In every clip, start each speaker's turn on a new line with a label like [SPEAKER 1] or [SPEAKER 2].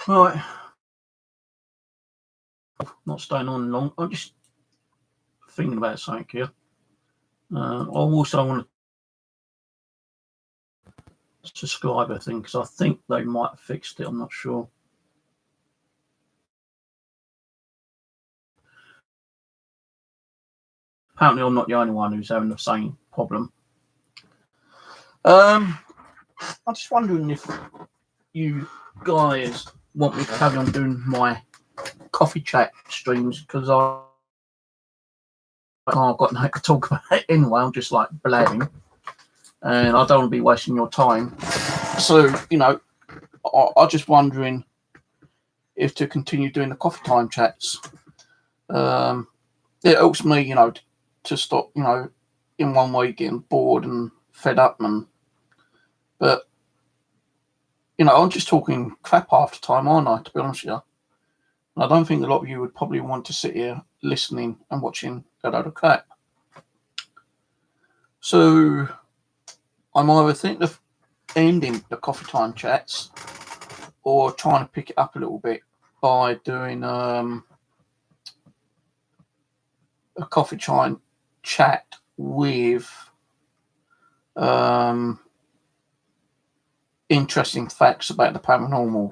[SPEAKER 1] Right, not staying on long. I'm just thinking about something here. I also want to subscribe, I think, because I think they might have fixed it. I'm not sure. Apparently, I'm not the only one who's having the same problem. I'm just wondering if you guys want me to carry on doing my coffee chat streams, because I've got nothing to talk about anyway. I'm just like blabbing, and I don't want to be wasting your time. So, I'm just wondering if to continue doing the coffee time chats. It helps me, to stop, in one way getting bored and fed up, but I'm just talking crap half the time, aren't I, to be honest with you? And I don't think a lot of you would probably want to sit here listening and watching that other crap. So I'm either thinking of ending the coffee time chats or trying to pick it up a little bit by doing a coffee time chat with interesting facts about the paranormal.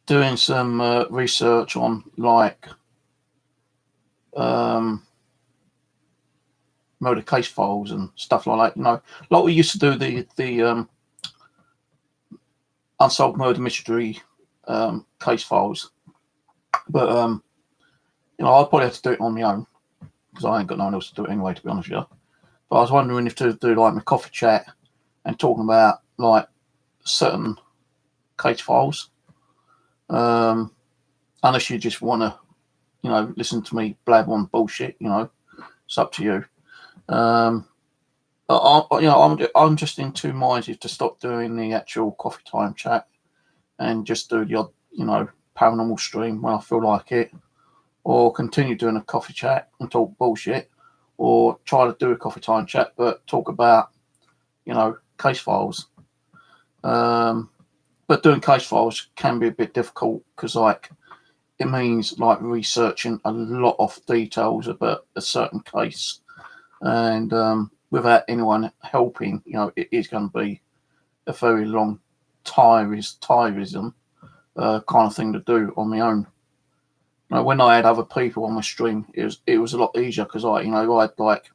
[SPEAKER 1] Doing some research on like murder case files and stuff like that. Like we used to do the unsolved murder mystery case files, but I'd probably have to do it on my own because I ain't got no one else to do it anyway, to be honest with you. But I was wondering if to do like my coffee chat and talking about like certain case files, unless you just want to, listen to me blab on bullshit. It's up to you. I'm just in two minds if to stop doing the actual coffee time chat and just do the odd, paranormal stream when I feel like it, or continue doing a coffee chat and talk bullshit, or try to do a coffee time chat but talk about, case files. But doing case files can be a bit difficult because, like, it means like researching a lot of details about a certain case, and without anyone helping, it is going to be a very long, tiresome kind of thing to do on my own. When I had other people on my stream, it was a lot easier because I had like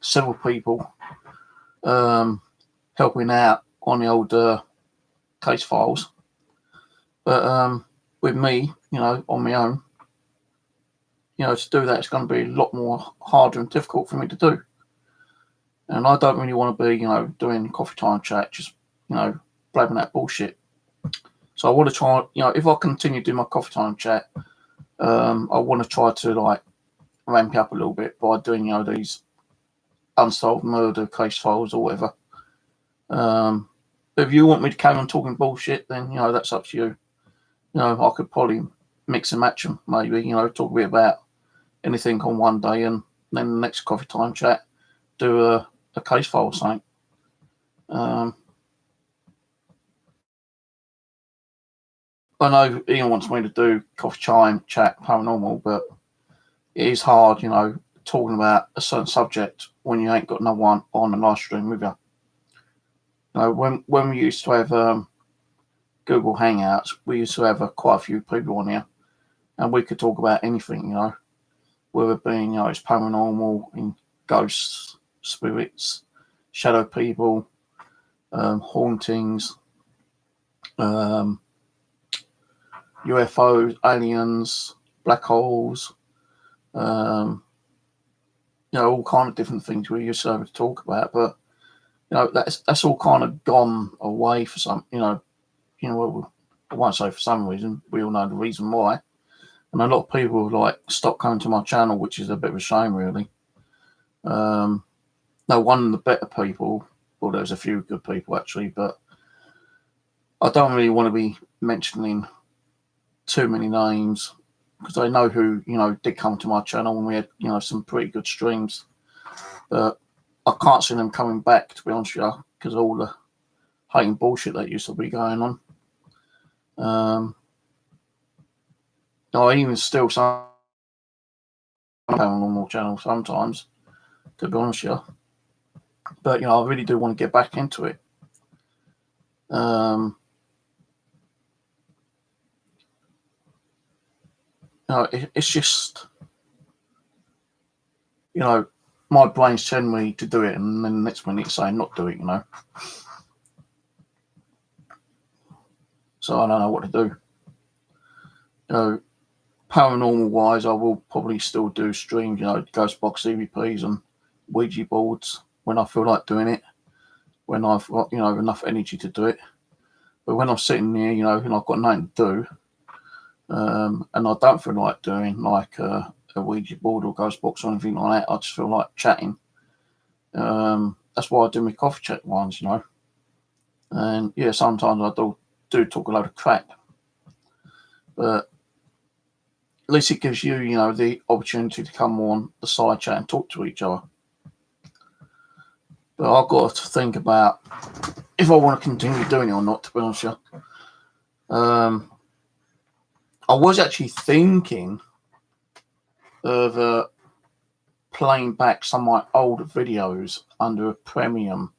[SPEAKER 1] several people helping out on the old case files. But with me, on my own, to do that, it's going to be a lot more harder and difficult for me to do. And I don't really want to be, doing coffee time chat, just, blabbing that bullshit. So I want to try, if I continue doing my coffee time chat, I want to try to like ramp it up a little bit by doing, these unsolved murder case files or whatever. But if you want me to carry on talking bullshit, then, that's up to you. I could probably mix and match them, maybe, talk a bit about anything on one day and then the next coffee time chat, do a case file or something. I know Ian wants me to do coffee time chat paranormal, but it is hard, talking about a certain subject when you ain't got no one on the live stream with you. When we used to have Google Hangouts, we used to have quite a few people on here, and we could talk about anything, whether it being, it's paranormal, in ghosts, spirits, shadow people, hauntings, UFOs, aliens, black holes, all kind of different things we used to have to talk about. But that's all kind of gone away for some, I won't say for some reason. We all know the reason why. And a lot of people like stopped coming to my channel, which is a bit of a shame, really. One of the better people, well, there's a few good people actually, but I don't really want to be mentioning too many names because I know who, did come to my channel and we had, some pretty good streams. But I can't see them coming back, to be honest with you, because all the hating bullshit that used to be going on. I even still some paranormal channel sometimes, to be honest with you. But I really do want to get back into it. It's just my brain's telling me to do it, and then the next minute it's saying not do it. So I don't know what to do. Paranormal wise, I will probably still do streams, ghost box EVPs and Ouija boards when I feel like doing it, when I've got enough energy to do it. But when I'm sitting there, and I've got nothing to do, and I don't feel like doing like a Ouija board or ghost box or anything like that, I just feel like chatting. That's why I do my coffee chat ones, And yeah, sometimes I do talk a load of crap, but at least it gives you, the opportunity to come on the side chat and talk to each other. But I've got to think about if I want to continue doing it or not, to be honest with you. I was actually thinking of playing back some of my old videos under a premium,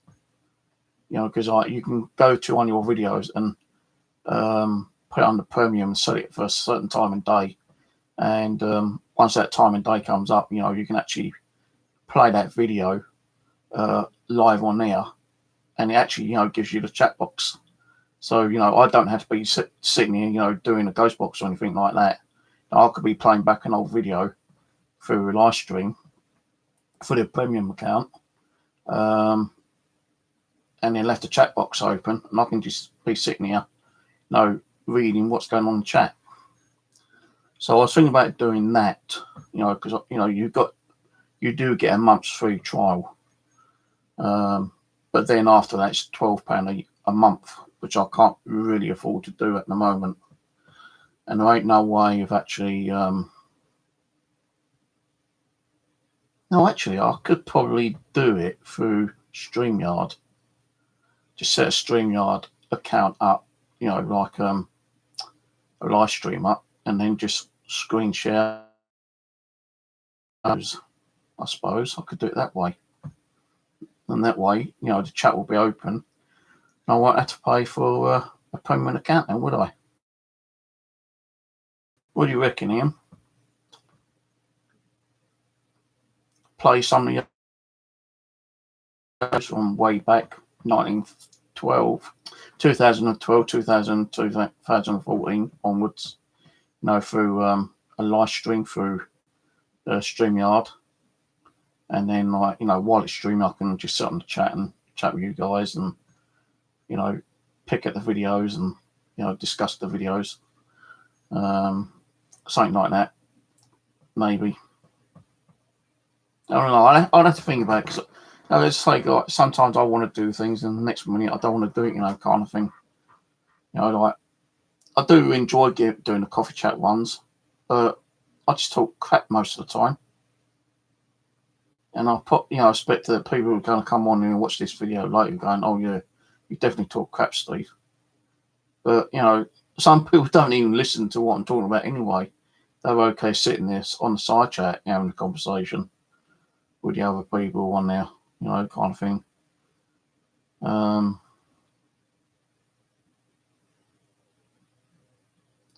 [SPEAKER 1] because you can go to one of your videos and put it under premium and set it for a certain time and day. And once that time and day comes up, you can actually play that video live on there, and it actually, gives you the chat box. So, I don't have to be sitting here, doing a ghost box or anything like that. I could be playing back an old video through a live stream for the premium account, and then left the chat box open, and I can just be sitting here, reading what's going on in the chat. So I was thinking about doing that, because you do get a month's free trial, but then after that it's £12 a month, which I can't really afford to do at the moment, and there ain't no way of actually. No, actually, I could probably do it through StreamYard. Just set a StreamYard account up, like a live stream up, and then just screen share those. I suppose I could do it that way. And that way, the chat will be open. And I won't have to pay for a premium account then, would I? What do you reckon, Ian? Play some of those from way back, 2012, 2014 onwards, through a live stream through StreamYard. And then, while it's streaming, I can just sit on the chat and chat with you guys and, pick at the videos and, discuss the videos. Something like that, maybe. I don't know. I'd have to think about it, because it's like sometimes I want to do things and the next minute I don't want to do it, kind of thing. Like I do enjoy doing the coffee chat ones, but I just talk crap most of the time. And I expect that people who are going to come on and watch this video later going, oh yeah, you definitely talk crap, Steve. But, some people don't even listen to what I'm talking about anyway. They're okay sitting there on the side chat having a conversation with the other people on there, kind of thing.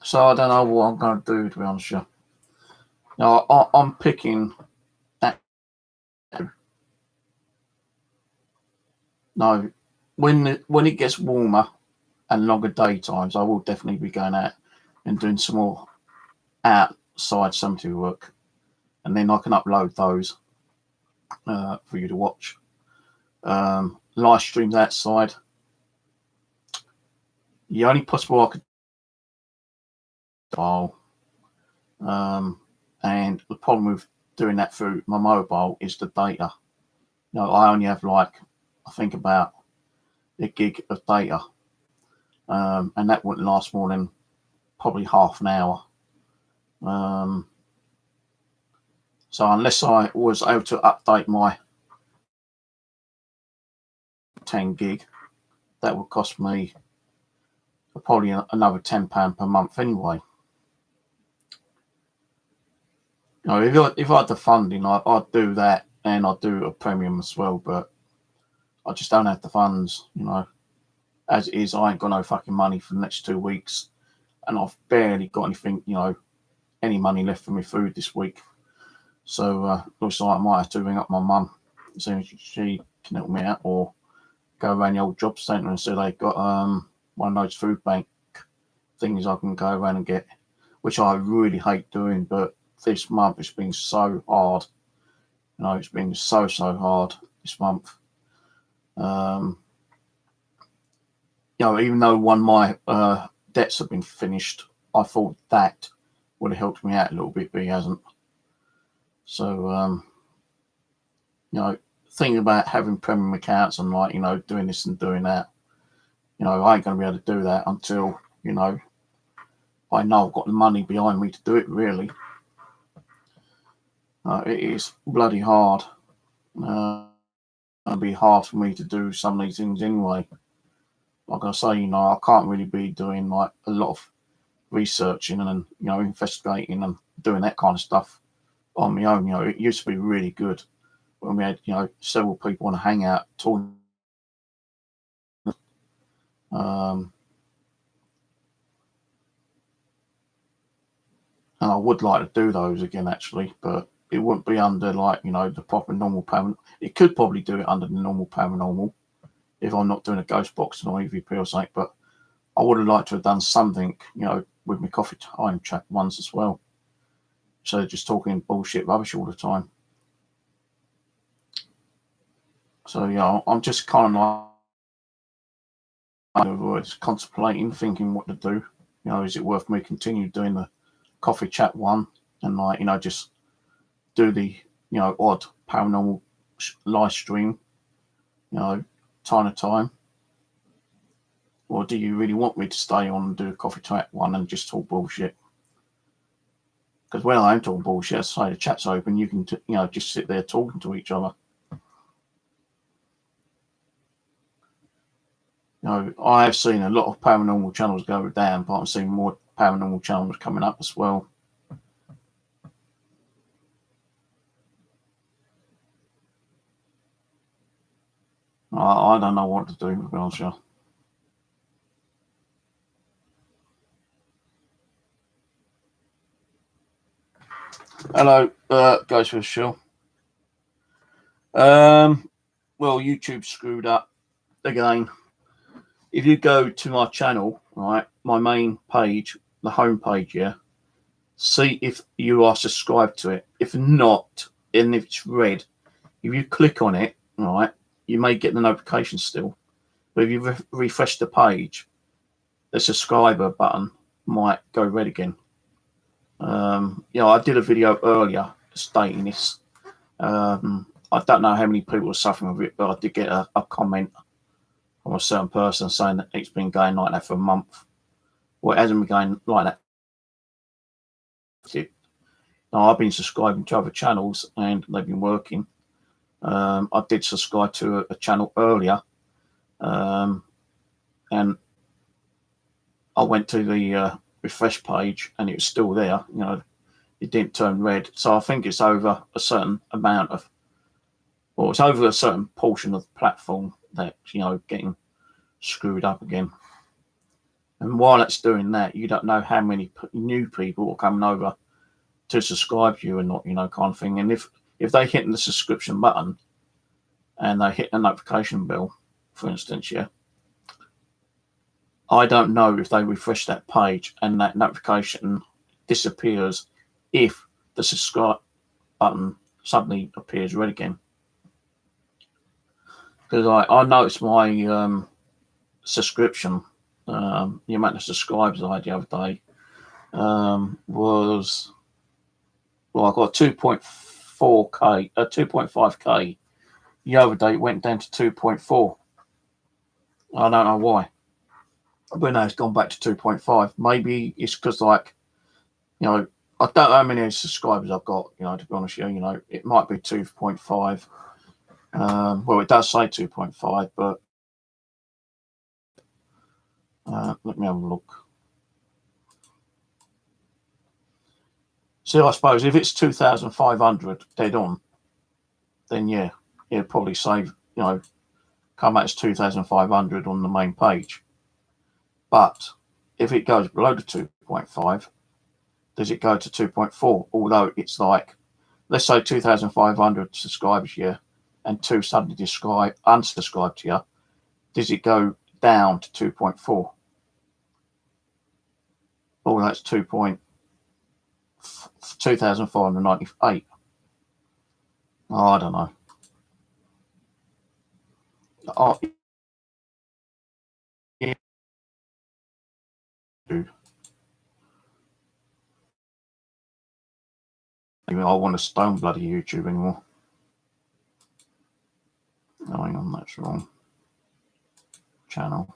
[SPEAKER 1] So I don't know what I'm going to do, to be honest with you. I'm picking that. No, when it gets warmer and longer daytimes, I will definitely be going out and doing some more outside cemetery work, and then I can upload those for you to watch. Live streams outside. The only possible I could file, and the problem with doing that through my mobile is the data. I only have I think about a gig of data, and that wouldn't last more than probably half an hour. So unless I was able to update my 10 gig, that would cost me probably another £10 per month anyway. You know, if I had the funding, I'd do that, and I'd do a premium as well. But I just don't have the funds. You know, as it is, I ain't got no fucking money for the next 2 weeks, and I've barely got anything. You know, any money left for my food this week. So looks like I might have to ring up my mum, see if she can help me out, or go around the old job centre and see they've got one of those food bank things I can go around and get, which I really hate doing, but this month it's been so hard. You know, it's been so hard this month. You know, even though one of my debts have been finished, I thought that would have helped me out a little bit, but it hasn't. So, you know, thinking about having premium accounts and, like, you know, doing this and doing that, you know, I ain't going to be able to do that until, you know, I know I've got the money behind me to do it, really. It is bloody hard. It'll be hard for me to do some of these things anyway. Like I say, you know, I can't really be doing like a lot of researching and, you know, investigating and doing that kind of stuff on my own. You know, it used to be really good when we had, you know, several people on a hangout talking. And I would like to do those again, actually, but it wouldn't be under, like, you know, the proper normal paranormal. It could probably do it under the normal paranormal if I'm not doing a ghost box or EVP or something, but I would have liked to have done something, you know, with my coffee time chat ones as well. So just talking bullshit rubbish all the time. So, yeah, I'm just kind of like, contemplating, thinking what to do. You know, is it worth me continue doing the coffee chat one and, like, you know, just do the, you know, odd paranormal live stream, you know, time to time? Or do you really want me to stay on and do a coffee chat one and just talk bullshit? Because when I am talking bullshit, as I say, the chat's open, you can, you know, just sit there talking to each other. You know, I have seen a lot of paranormal channels go down, but I'm seeing more paranormal channels coming up as well. I don't know what to do, to be honest with you. Hello, Ghost with Shill. Well, YouTube screwed up again. If you go to my channel, right, my main page, the home page, yeah, see if you are subscribed to it. If not, and if it's red, if you click on it, right, you may get the notification still. But if you refresh the page, the subscriber button might go red again. You know, I did a video earlier stating this. I don't know how many people are suffering with it, but I did get a comment from a certain person saying that it's been going like that for a month. Well, it hasn't been going like that. Now, I've been subscribing to other channels and they've been working. I did subscribe to a channel earlier, and I went to the refresh page and it was still there. You know, it didn't turn red. So I think it's over a certain amount of, or it's over a certain portion of the platform that, you know, getting screwed up again. And while it's doing that, you don't know how many new people are coming over to subscribe to you and not, you know, kind of thing. And if they hit the subscription button and they hit the notification bell, for instance, yeah, I don't know if they refresh that page and that notification disappears if the subscribe button suddenly appears red again. Because I noticed my subscription, the amount of subscribers I had the other day was, well, I got 2.4k, 2.5k. The other day it went down to 2.4. I don't know why, but now it's gone back to 2.5. Maybe it's because, like, you know, I don't know how many subscribers I've got, you know, to be honest with you. You know, it might be 2.5. Well, it does say 2.5, but Let me have a look. See, I suppose if it's 2,500 dead on, then yeah, it'll probably save, come out as 2,500 on the main page. But if it goes below the 2.5, does it go to 2.4? Although it's like, let's say 2,500 subscribers, yeah, and 2 suddenly unsubscribe to you, does it go down to 2.4? Oh, that's 2,498. Oh, I don't know. Oh, yeah. I want to stone bloody YouTube anymore. Oh, hang on, that's wrong. Channel.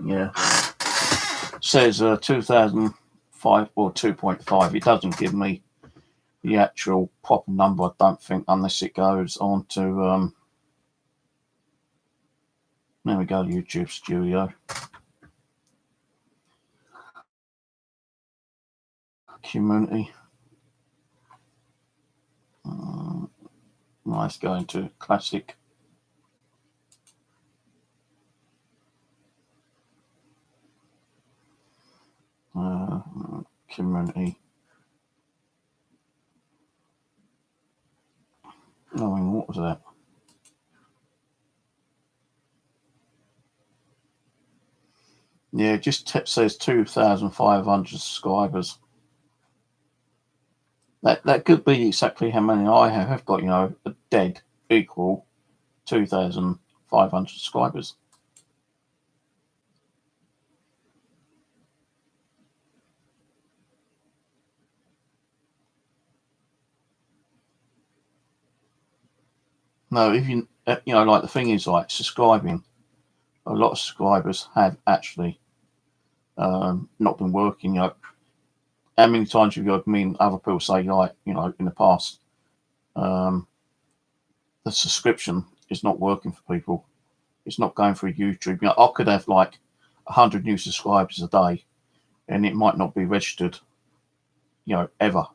[SPEAKER 1] Yeah. Says 2005 or 2.5. It doesn't give me the actual proper number, I don't think, unless it goes on to there we go, YouTube Studio. Community. Nice, going to classic. Community. Oh, what was that? Yeah, it just says 2,500 subscribers. That could be exactly how many I have. I've got, a dead equal 2,500 subscribers. No, if you, like the thing is, like subscribing, a lot of subscribers have actually not been working. How many times have you heard me and other people say, like, in the past, the subscription is not working for people. It's not going through YouTube. I could have like 100 new subscribers a day, and it might not be registered, ever,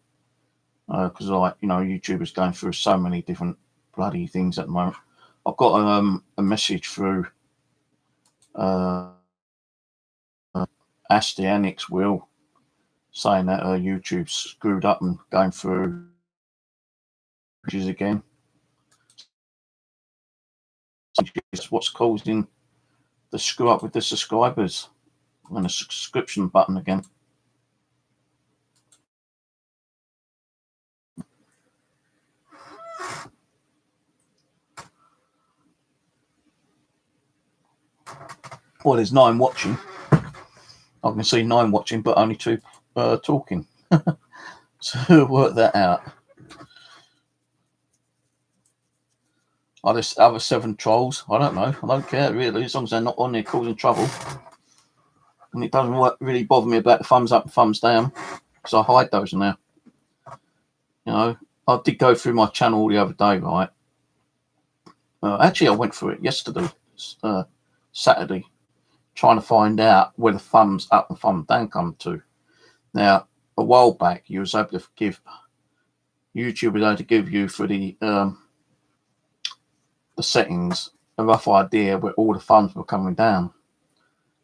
[SPEAKER 1] because YouTube is going through so many different bloody things at the moment. I've got a message through Astyanics Will saying that YouTube screwed up and going through again. What's causing the screw up with the subscribers and the subscription button again. Well, there's 9 watching. I can see 9 watching, but only 2 talking. So work that out. Are there other 7 trolls? I don't know. I don't care really, as long as they're not on there causing trouble. And it doesn't really bother me about the thumbs up and thumbs down, because I hide those now. I did go through my channel the other day, right? Actually, I went through it yesterday, Saturday, trying to find out where the thumbs up and thumbs down come to. Now, a while back, you was able to give YouTube was able to give you for the settings a rough idea where all the thumbs were coming down,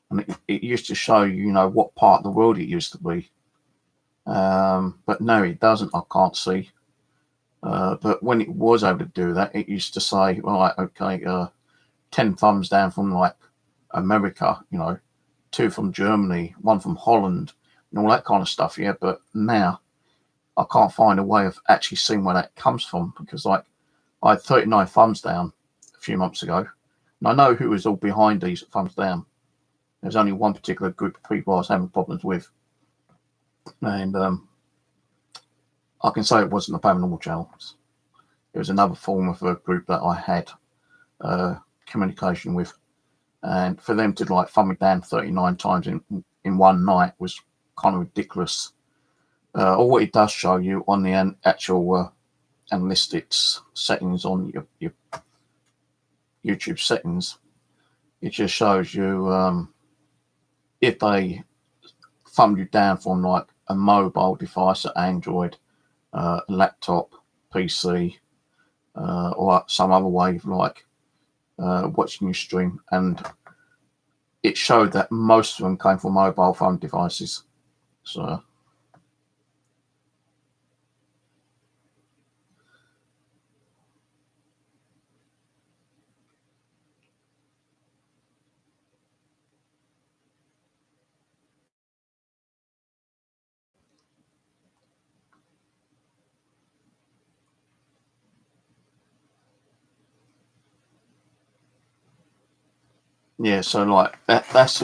[SPEAKER 1] and it used to show what part of the world it used to be. But no, it doesn't. I can't see. But when it was able to do that, it used to say, right, okay, 10 thumbs down from like America, 2 from Germany, 1 from Holland, and all that kind of stuff. Yeah, but now I can't find a way of actually seeing where that comes from, because like I had 39 thumbs down a few months ago, and I know who was all behind these thumbs down. There's only one particular group of people I was having problems with, and I can say it wasn't the paranormal channels. It was another form of a group that I had communication with, and for them to like thumb me down 39 times in one night was kind of ridiculous. Or what it does show you on the actual analytics settings on your YouTube settings, it just shows you if they thumb you down from like a mobile device, an Android, laptop, PC, or some other way of like watching your stream, and it showed that most of them came from mobile phone devices. So yeah, so like that's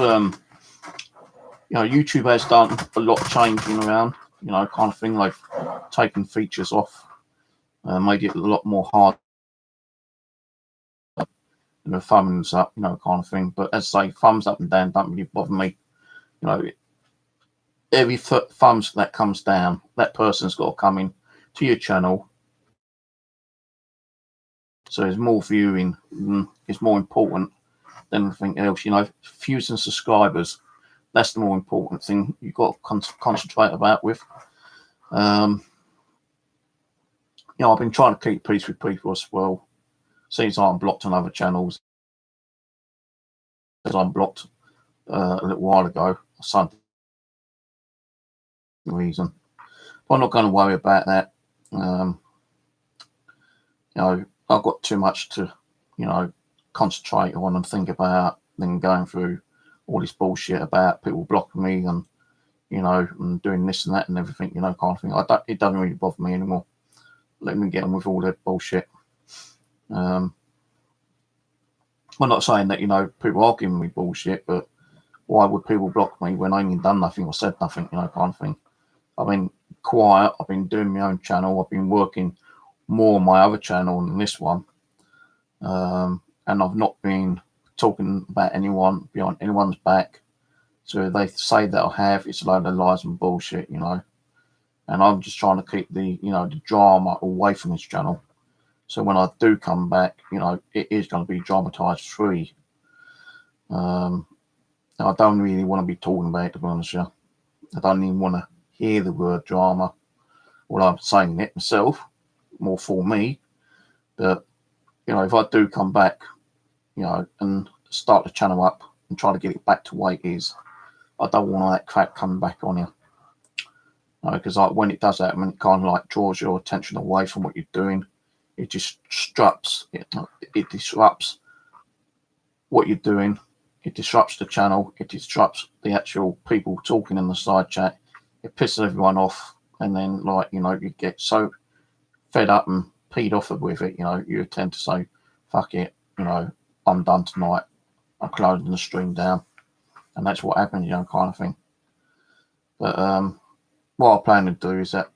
[SPEAKER 1] YouTube has done a lot of changing around, kind of thing. They've taken features off, made it a lot more hard, thumbs up, kind of thing. But as I say, thumbs up and down don't really bother me. Every thumbs that comes down, that person's got to come in to your channel. So there's more viewing, is more important than anything else. Views and subscribers, that's the more important thing you've got to concentrate about with. I've been trying to keep peace with people as well. Since I'm blocked on other channels, as I'm blocked a little while ago, for some reason. But I'm not going to worry about that. I've got too much to, concentrate on and think about than going through all this bullshit about people blocking me and, and doing this and that and everything, kind of thing. It doesn't really bother me anymore. Let me get on with all that bullshit. I'm not saying that, people are giving me bullshit, but why would people block me when I ain't done nothing or said nothing, kind of thing. I've been quiet. I've been doing my own channel. I've been working more on my other channel than this one. And I've not been talking about anyone behind anyone's back. So they say that I have, it's a load of lies and bullshit, And I'm just trying to keep the, the drama away from this channel. So when I do come back, it is going to be dramatized free. I don't really want to be talking about it, to be honest with you. I don't even want to hear the word drama. Well, I'm saying it myself, more for me. But, if I do come back, and start the channel up and try to get it back to where it is, I don't want all that crap coming back on you. Because when it does happen, it kind of like draws your attention away from what you're doing. It disrupts what you're doing. It disrupts the channel. It disrupts the actual people talking in the side chat. It pisses everyone off, and then you get so fed up and peed off with it. You tend to say, "Fuck it," I'm done tonight. I'm closing the stream down, and that's what happened, kind of thing. But what I plan to do is that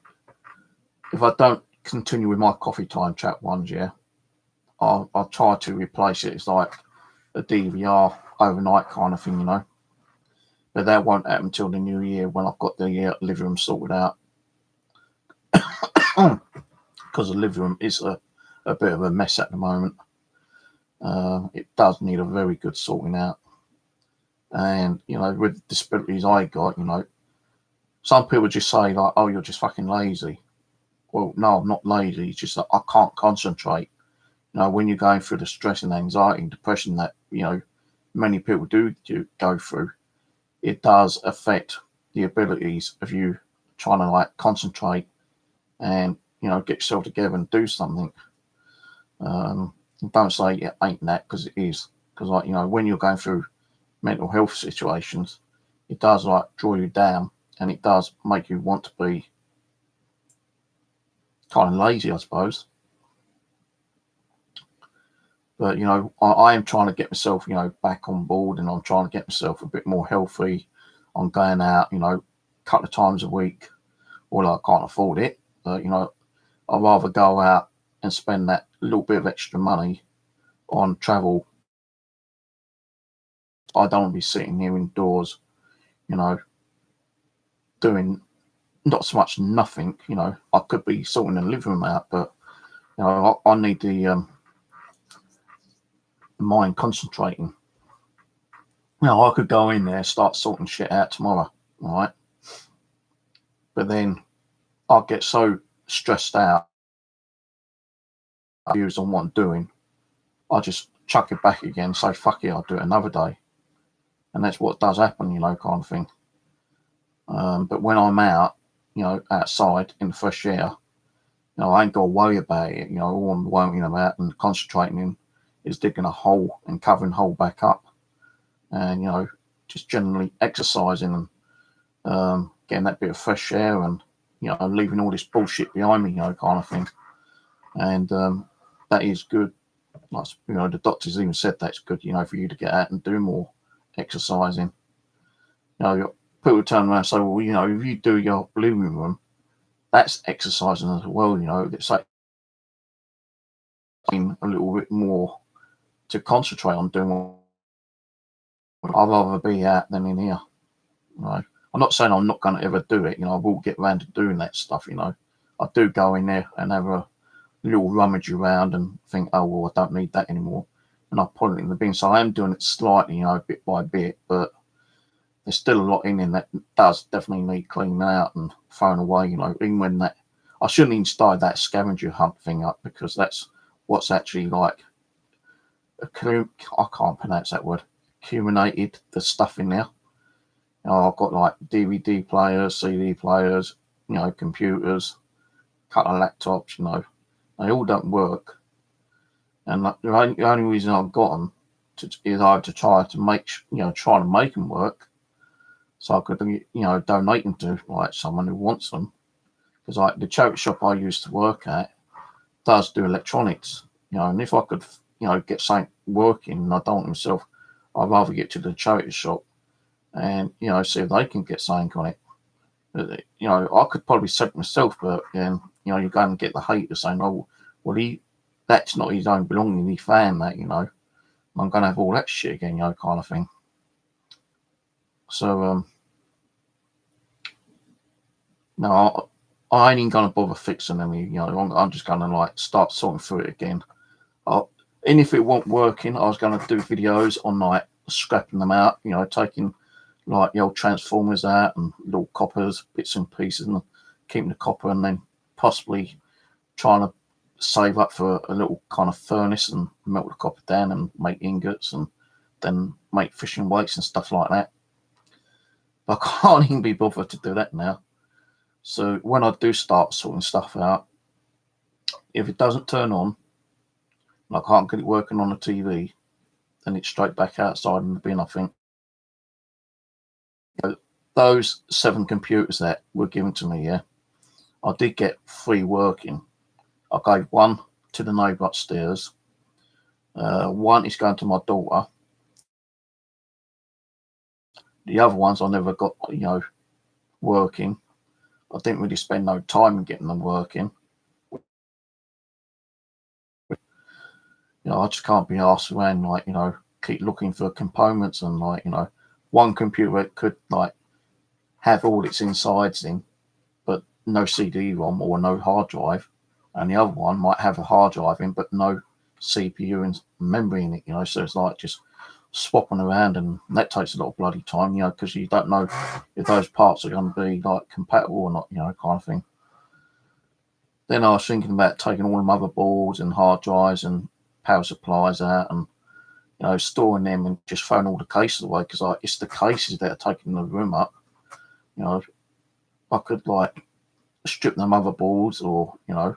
[SPEAKER 1] if I don't continue with my coffee time chat ones, I'll try to replace it. It's like a DVR overnight kind of thing, But that won't happen until the new year when I've got the living room sorted out. Because the living room is a bit of a mess at the moment. It does need a very good sorting out. And, with disabilities I got, some people just say like, "Oh, you're just fucking lazy." Well, no, I'm not lazy. It's just that I can't concentrate. When you're going through the stress and anxiety and depression that, many people do go through, it does affect the abilities of you trying to like concentrate and, get yourself together and do something. Don't say it ain't that, because it is. Because when you're going through mental health situations, it does like draw you down, and it does make you want to be kind of lazy, I suppose. But I am trying to get myself back on board, and I'm trying to get myself a bit more healthy. I'm going out a couple of times a week. Well, I can't afford it, but I'd rather go out and spend that little bit of extra money on travel. I don't want to be sitting here indoors, doing not so much nothing. I could be sorting the living room out, but You know, I need the mind concentrating. You know, I could go in there, start sorting shit out tomorrow, right? But then I'd get so stressed out, views on what I'm doing, I just chuck it back again, say fuck it, I'll do it another day, and that's what does happen, you know, kind of thing. But when I'm out, you know, outside in the fresh air, you know, I ain't got to worry about it. You know, all I'm worrying about and concentrating in is digging a hole and covering the hole back up, and you know, just generally exercising and getting that bit of fresh air and you know, leaving all this bullshit behind me, you know, kind of thing. And that is good. Like, you know, the doctors even said that's good, you know, for you to get out and do more exercising. You know, people turn around and say, well, you know, if you do your living room, that's exercising as well, you know. It's like a little bit more to concentrate on doing. I'd rather be out than in here. You know, I'm not saying I'm not going to ever do it. You know, I will get around to doing that stuff. You know, I do go in there and have a little rummage around and think, oh well, I don't need that anymore, and I put it in the bin. So I am doing it slightly, you know, bit by bit, but there's still a lot in that does definitely need cleaning out and thrown away. You know, even when that I shouldn't even start that scavenger hunt thing up because that's what's actually like. I can't pronounce that word. Accumulated the stuff in there. You know, I've got like DVD players, CD players, you know, computers, a couple of laptops. You know, they all don't work, and the only reason I've got them is I had to try to make them work, so I could you know donate them to like someone who wants them. Because like the charity shop I used to work at does do electronics, you know, and if I could you know get something working and I don't want myself, I'd rather get to the charity shop and you know see if they can get something on it. You know, I could probably sell it myself, but then you know you go and get the haters saying, "Oh, well, that's not his own belonging. He found that, you know. I'm going to have all that shit again, you know, kind of thing." So, no, I ain't even going to bother fixing any. You know, I'm just going to like start sorting through it again. And if it wasn't working, I was going to do videos on like scrapping them out. You know, taking like the old transformers out and little coppers, bits and pieces, and keeping the copper, and then possibly trying to save up for a little kind of furnace and melt the copper down and make ingots and then make fishing weights and stuff like that. But I can't even be bothered to do that now. So when I do start sorting stuff out, if it doesn't turn on and I can't get it working on the TV, then it's straight back outside in the bin, I think. Those 7 computers that were given to me, yeah, I did get 3 working. I gave one to the neighbour upstairs. One is going to my daughter. The other ones I never got, you know, working. I didn't really spend no time in getting them working. You know, I just can't be asked around like, you know, keep looking for components and like, you know, one computer could like have all its insides in, but no CD-ROM or no hard drive, and the other one might have a hard drive in, but no CPU and memory in it. You know, so it's like just swapping around, and that takes a lot of bloody time. You know, because you don't know if those parts are going to be like compatible or not. You know, kind of thing. Then I was thinking about taking all the motherboards and hard drives and power supplies out and you know storing them and just throwing all the cases away because like it's the cases that are taking the room up. You know, I could like strip the motherboards or you know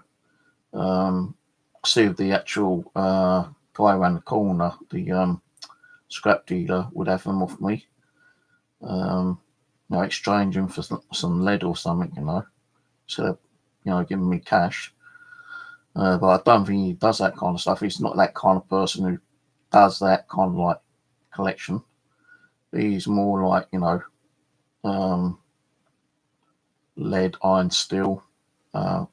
[SPEAKER 1] see if the actual guy around the corner, the scrap dealer, would have them off me. You know, exchange them for some lead or something. You know, instead of you know giving me cash. But I don't think he does that kind of stuff. He's not that kind of person who does that kind of like collection. He's more like you know lead, iron, steel,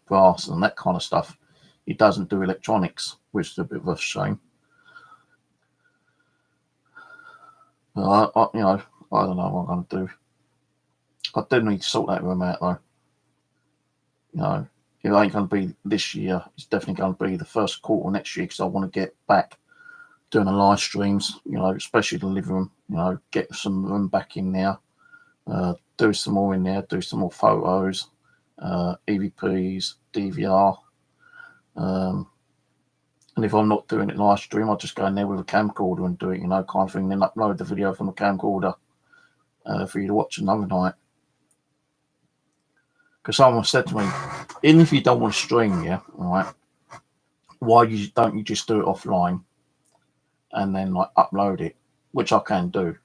[SPEAKER 1] brass, and that kind of stuff. He doesn't do electronics, which is a bit of a shame. But you know, I don't know what I'm going to do. I do need to sort that room out though. You know, it ain't going to be this year. It's definitely going to be the first quarter next year because I want to get back doing the live streams, especially the living room, get some room back in there, do some more in there, do some more photos, EVPs, DVR. And if I'm not doing it live stream, I'll just go in there with a camcorder and do it, kind of thing, then upload the video from the camcorder for you to watch another night. Because someone said to me, even if you don't want to stream, all right, why don't you just do it offline and then upload it, which I can do.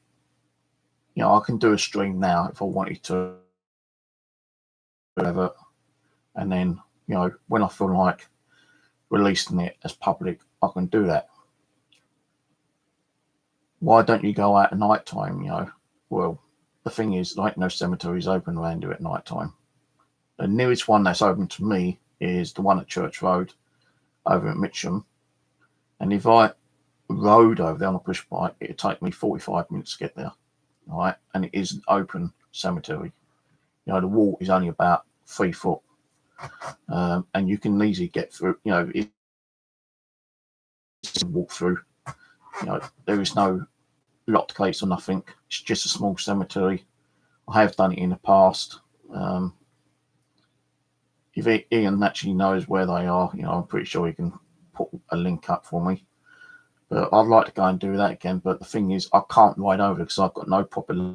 [SPEAKER 1] I can do a stream now if I wanted to, whatever, and then when I feel like releasing it as public, I can do that. Why don't you go out at night time? Well, the thing is, there ain't no cemeteries open around here at night time. The nearest one that's open to me is the one at Church Road over at Mitcham. And if I rode over there on a push bike, it'd take me 45 minutes to get there. All right. And it is an open cemetery. The wall is only about 3 foot. And you can easily get through, it's a walk through. There is no locked gates or nothing. It's just a small cemetery. I have done it in the past. If Ian actually knows where they are, I'm pretty sure he can put a link up for me. But I'd like to go and do that again. But the thing is, I can't ride over because I've got no proper.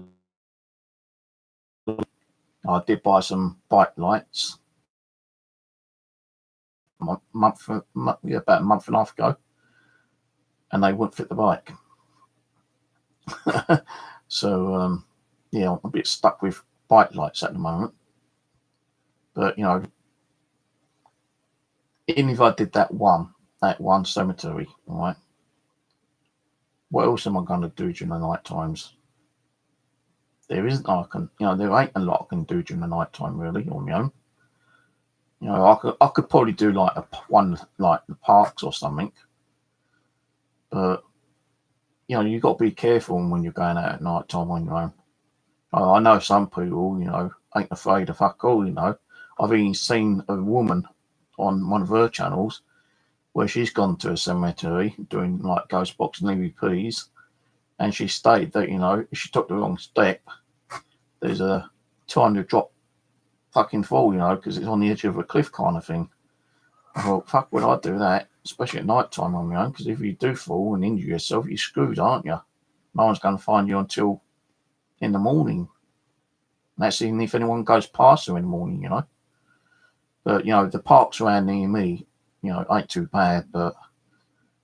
[SPEAKER 1] I did buy some bike lights about a month and a half ago, and they wouldn't fit the bike. So I'm a bit stuck with bike lights at the moment. But even if I did that one cemetery, all right, what else am I going to do during the night times? There isn't there ain't a lot I can do during the night time really on my own. I could probably do one like the parks or something, but you've got to be careful when you're going out at night time on your own. I know some people, ain't afraid of fuck all. I've even seen a woman on one of her channels where she's gone to a cemetery doing ghost box and EVPs, and she stated that if she took the wrong step, there's a 200 drop fucking fall, because it's on the edge of a cliff kind of thing. I thought, fuck, would I do that, especially at night time on my own? Because if you do fall and injure yourself, you're screwed, aren't you? No one's going to find you until in the morning. And that's even if anyone goes past you in the morning, But the parks around near me, ain't too bad. But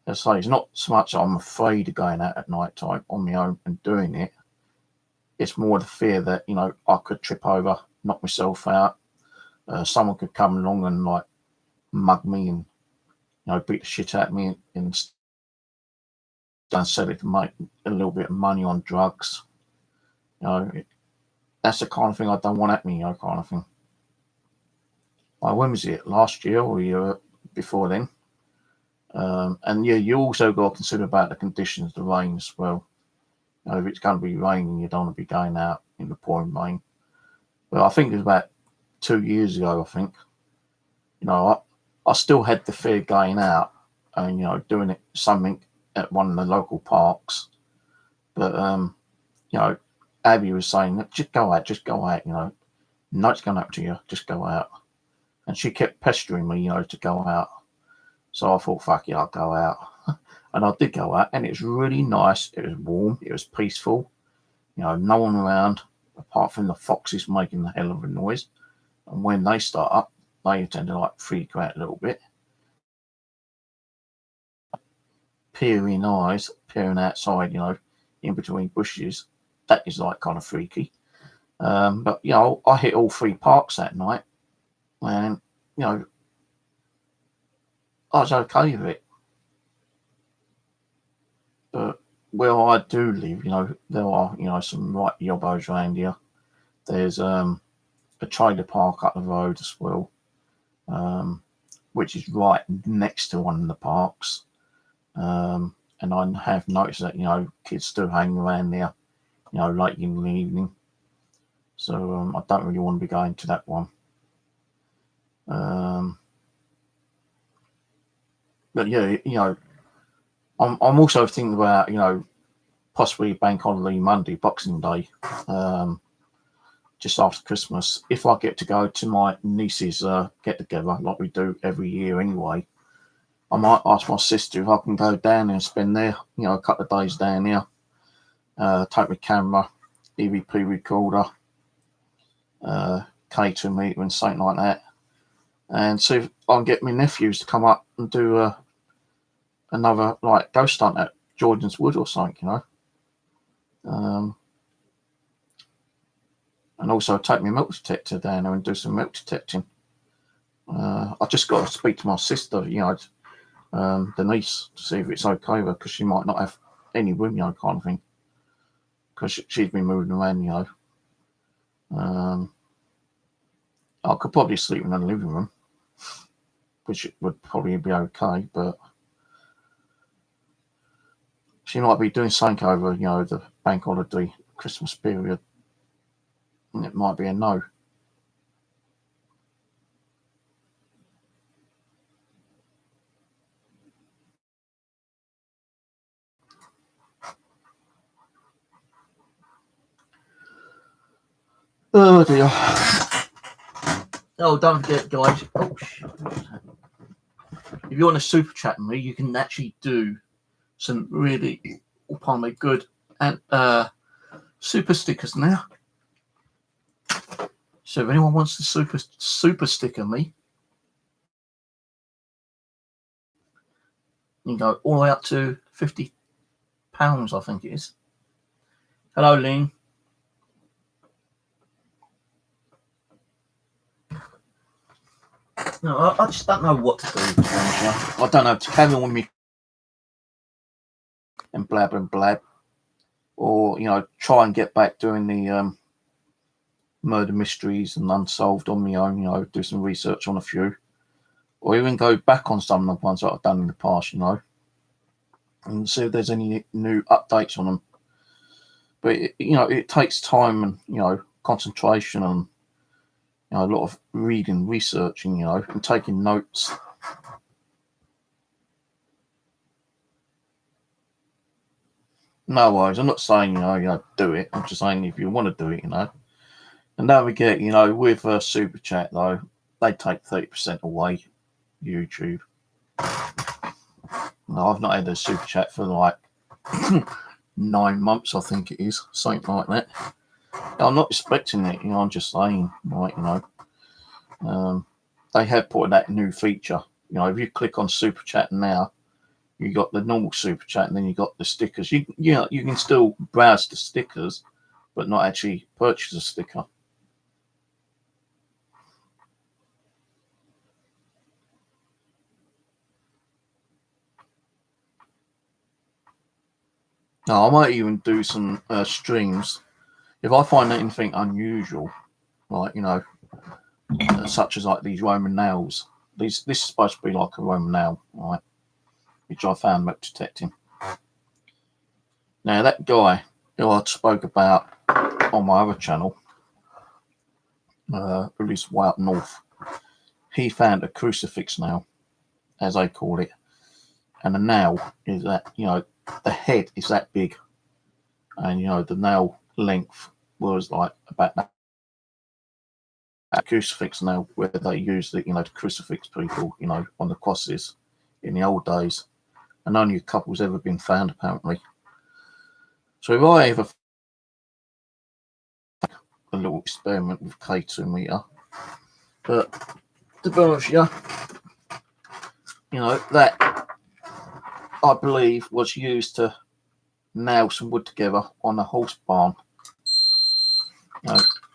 [SPEAKER 1] as I say, it's not so much I'm afraid of going out at night time on my own and doing it. It's more the fear that I could trip over, knock myself out. Someone could come along and mug me and beat the shit out of me and sell it to make a little bit of money on drugs. That's the kind of thing I don't want happening. Kind of thing. When was it? Last year or year before then? And you also got to consider about the conditions, the rain as well. If it's going to be raining, you don't want to be going out in the pouring rain. But I think it was about 2 years ago, I think. I still had the fear going out and, doing something at one of the local parks. But, Abby was saying, just go out, nothing's going to happen to you, just go out. And she kept pestering me, to go out. So I thought, fuck it, I'll go out. And I did go out, and it was really nice. It was warm. It was peaceful. No one around, apart from the foxes making a hell of a noise. And when they start up, they tend to freak out a little bit. Peering eyes, peering outside, in between bushes. That is kind of freaky. But, I hit all 3 parks that night. And, I was okay with it. But where I do live, there are, some right yobbos around here. There's a trailer park up the road as well, which is right next to one of the parks. And I have noticed that, kids still hang around there, late in the evening. So I don't really want to be going to that one. But yeah, I'm also thinking about possibly bank holiday Monday, Boxing Day, just after Christmas. If I get to go to my niece's get together like we do every year anyway, I might ask my sister if I can go down there and spend there, a couple of days down there. Take my camera, EVP recorder, catering meter and something like that, and see if I can get my nephews to come up and do another like ghost hunt at Jordan's Wood or something, and also take my milk detector down there and do some milk detecting. I just got to speak to my sister, Denise, to see if it's okay with her, because she might not have any room, kind of thing, because she's been moving around, I could probably sleep in the living room, which would probably be okay, but she might be doing something over, the bank holiday Christmas period, and it might be a no. Oh dear. Oh, don't forget, guys. Oh shit. If you want to super chat me, you can actually do some really, pardon me, good and super stickers now. So if anyone wants to super sticker me, you can go all the way up to £50, I think it is. Hello, Lynn. No, I just don't know what to do. I don't know to carry on with me and blab and blab, or try and get back doing the murder mysteries and unsolved on my own. Do some research on a few, or even go back on some of the ones that I've done in the past. And see if there's any new updates on them. But it takes time and concentration and a lot of reading, researching, and taking notes. No worries. I'm not saying do it. I'm just saying if you want to do it, And don't forget, with Super Chat though, they take 30% away. YouTube. No, I've not had a Super Chat for like 9 months, I think it is, something like that. I'm not expecting it. I'm just saying, right? They have put that new feature. If you click on Super Chat now, you got the normal Super Chat, and then you got the stickers. You can still browse the stickers, but not actually purchase a sticker. Now, I might even do some streams if I find anything unusual, like such as like these Roman nails. This is supposed to be like a Roman nail, right? Which I found milk detecting. Now that guy who I spoke about on my other channel, released way up north, he found a crucifix nail, as they call it, and the nail is that the head is that big, and the nail length was like about that. A crucifix nail where they used it, to crucifix people, on the crosses in the old days, and only a couple's ever been found apparently. So if I ever a little experiment with K2 meter, but to be honest with you, that I believe was used to nail some wood together on a horse barn.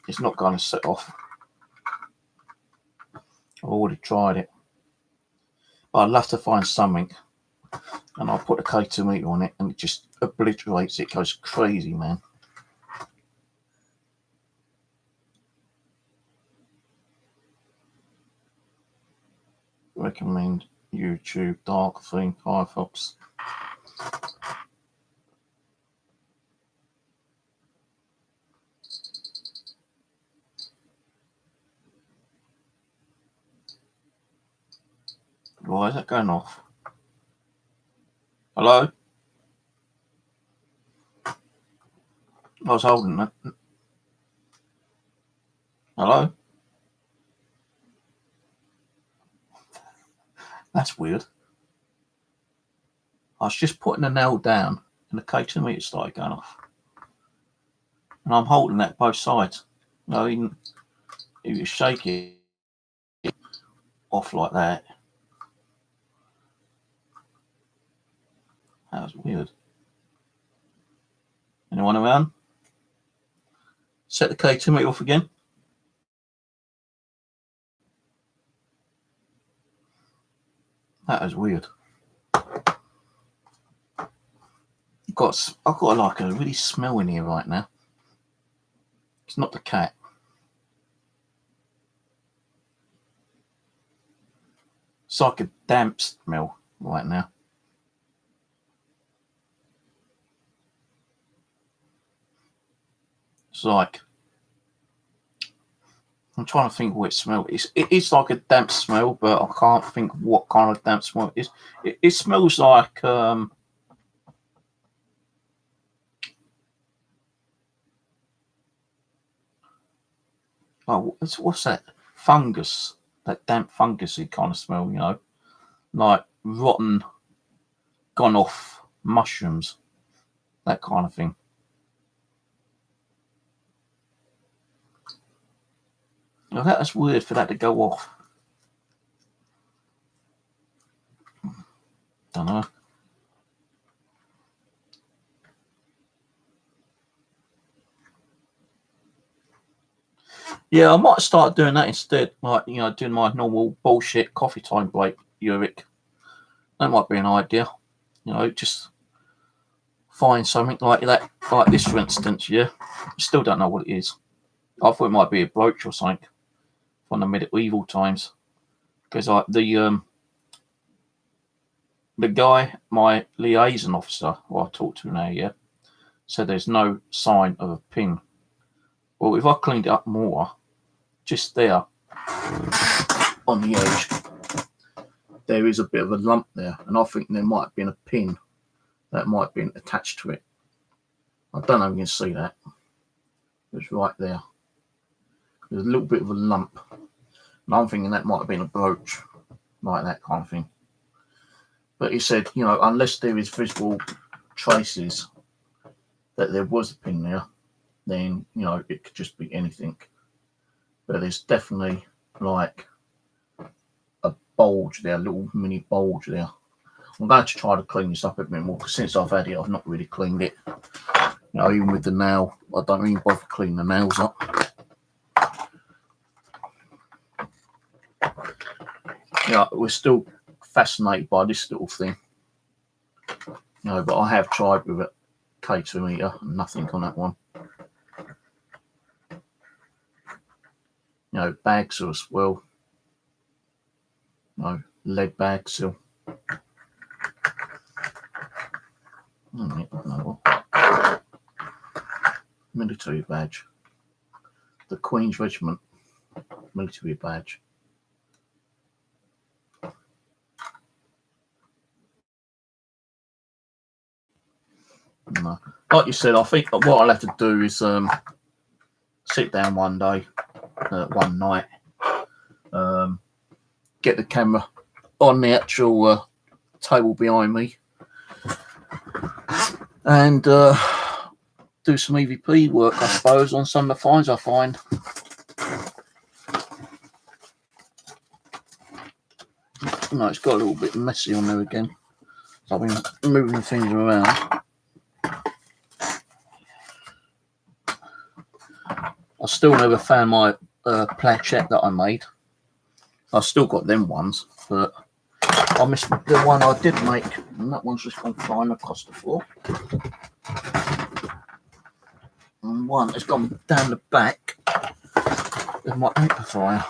[SPEAKER 1] It's not going to set off. I've already tried it, but I'd love to find something, and I'll put a K2 meter on it, and it just obliterates it. Goes crazy, man. Recommend YouTube dark theme Firefox. Why is that going off? Hello? I was holding that. Hello? That's weird. I was just putting the nail down and the K2 meter started going off. And I'm holding that both sides. No, he was shaking off like that. That was weird. Anyone around? Set the K2 meter off again. That was weird. I've got like a really smell in here right now. It's not the cat. It's like a damp smell right now. It's like, I'm trying to think what smell it is. It is like a damp smell, but I can't think what kind of damp smell it is. It smells like oh, what's that? Fungus. That damp fungusy kind of smell, you know, like rotten, gone off mushrooms, that kind of thing. Now that's weird for that to go off. Don't know. Yeah, I might start doing that instead. Like, you know, doing my normal bullshit coffee time break, Uric. That might be an idea. You know, just find something like that, like this, for instance. Yeah, still don't know what it is. I thought it might be a brooch or something from the medieval times, because like the guy, my liaison officer, who I talked to now, yeah, said there's no sign of a pin. Well, if I cleaned it up more, just there on the edge, there is a bit of a lump there, and I think there might have been a pin that might have been attached to it. I don't know if you can see that. It's right there. There's a little bit of a lump, and I'm thinking that might have been a brooch, like that kind of thing. But he said, you know, unless there is visible traces that there was a pin there, then, you know, it could just be anything. But there's definitely like a bulge there, a little mini bulge there. I'm going to try to clean this up a bit more, because since I've had it, I've not really cleaned it. You know, even with the nail, I don't really bother cleaning the nails up. Yeah, we're still fascinated by this little thing. You know, but I have tried with a K2 meter, and nothing on that one. You know, bags as well. You know, lead bags still. No. Military badge. The Queen's Regiment military badge. No. Like you said, I think what I'll have to do is sit down one day, one night, get the camera on the actual table behind me, and do some EVP work, I suppose, on some of the finds I find. No, it's got a little bit messy on there again. So I've been moving things around. I still never found my planchette that I made. I've still got them ones, but I missed the one I did make, and that one's just gone flying across the floor. And one has gone down the back of my amplifier.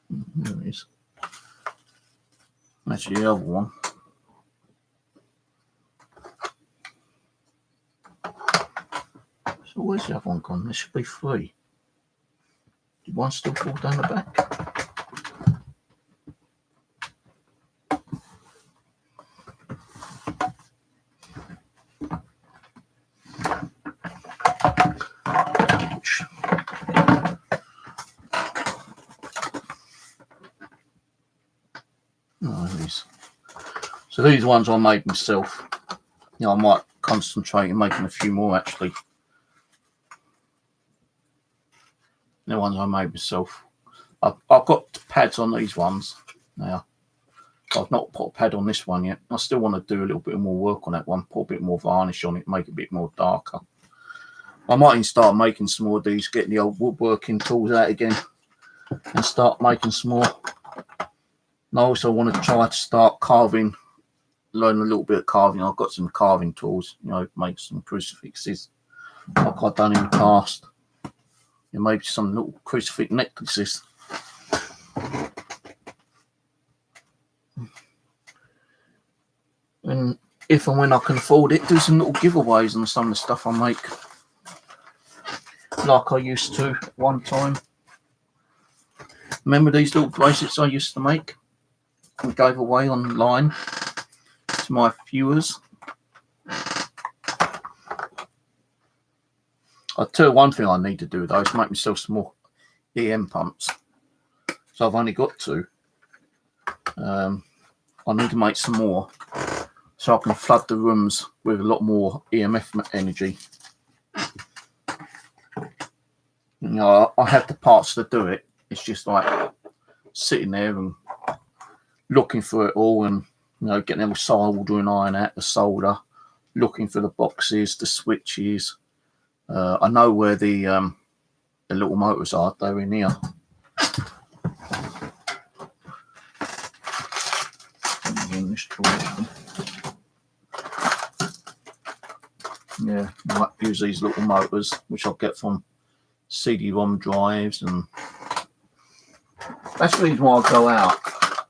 [SPEAKER 1] There it is. That's the other one. So where's the other one gone? There should be three. Did one still fall down the back? So these ones I made myself. You know, I might concentrate on making a few more actually. The ones I made myself. I've got pads on these ones now. I've not put a pad on this one yet. I still want to do a little bit more work on that one, put a bit more varnish on it, make it a bit more darker. I might even start making some more of these, getting the old woodworking tools out again and start making some more. And I also want to try to start carving, learn a little bit of carving. I've got some carving tools, you know, make some crucifixes like I've done in the past. And maybe some little crucifix necklaces. And if and when I can afford it, do some little giveaways on some of the stuff I make, like I used to one time. Remember these little bracelets I used to make and gave away online to my viewers? I'll tell you one thing I need to do though, is make myself some more EM pumps. So I've only got two. I need to make some more so I can flood the rooms with a lot more EMF energy. You know, I have the parts to do it. It's just like sitting there and looking for it all, and you know, getting all soldering iron out, the solder, looking for the boxes, the switches. I know where the little motors are. They're in here. Yeah, I might use these little motors, which I'll get from CD-ROM drives, and that's the reason why I go out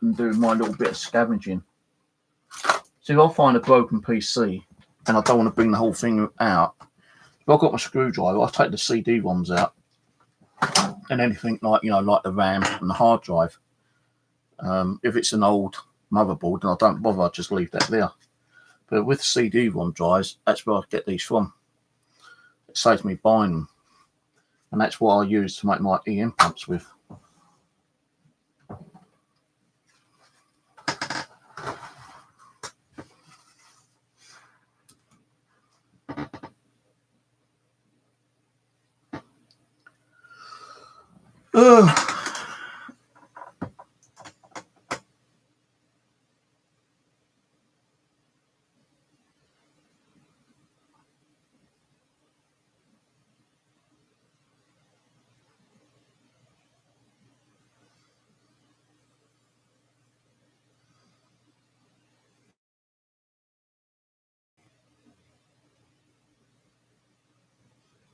[SPEAKER 1] and do my little bit of scavenging. So if I find a broken PC and I don't want to bring the whole thing out, if I've got my screwdriver, I take the CD-ROMs out and anything like, you know, like the RAM and the hard drive. If it's an old motherboard, then I don't bother, I just leave that there. But with CD-ROM drives, that's where I get these from. It saves me buying them. And that's what I use to make my EM pumps with.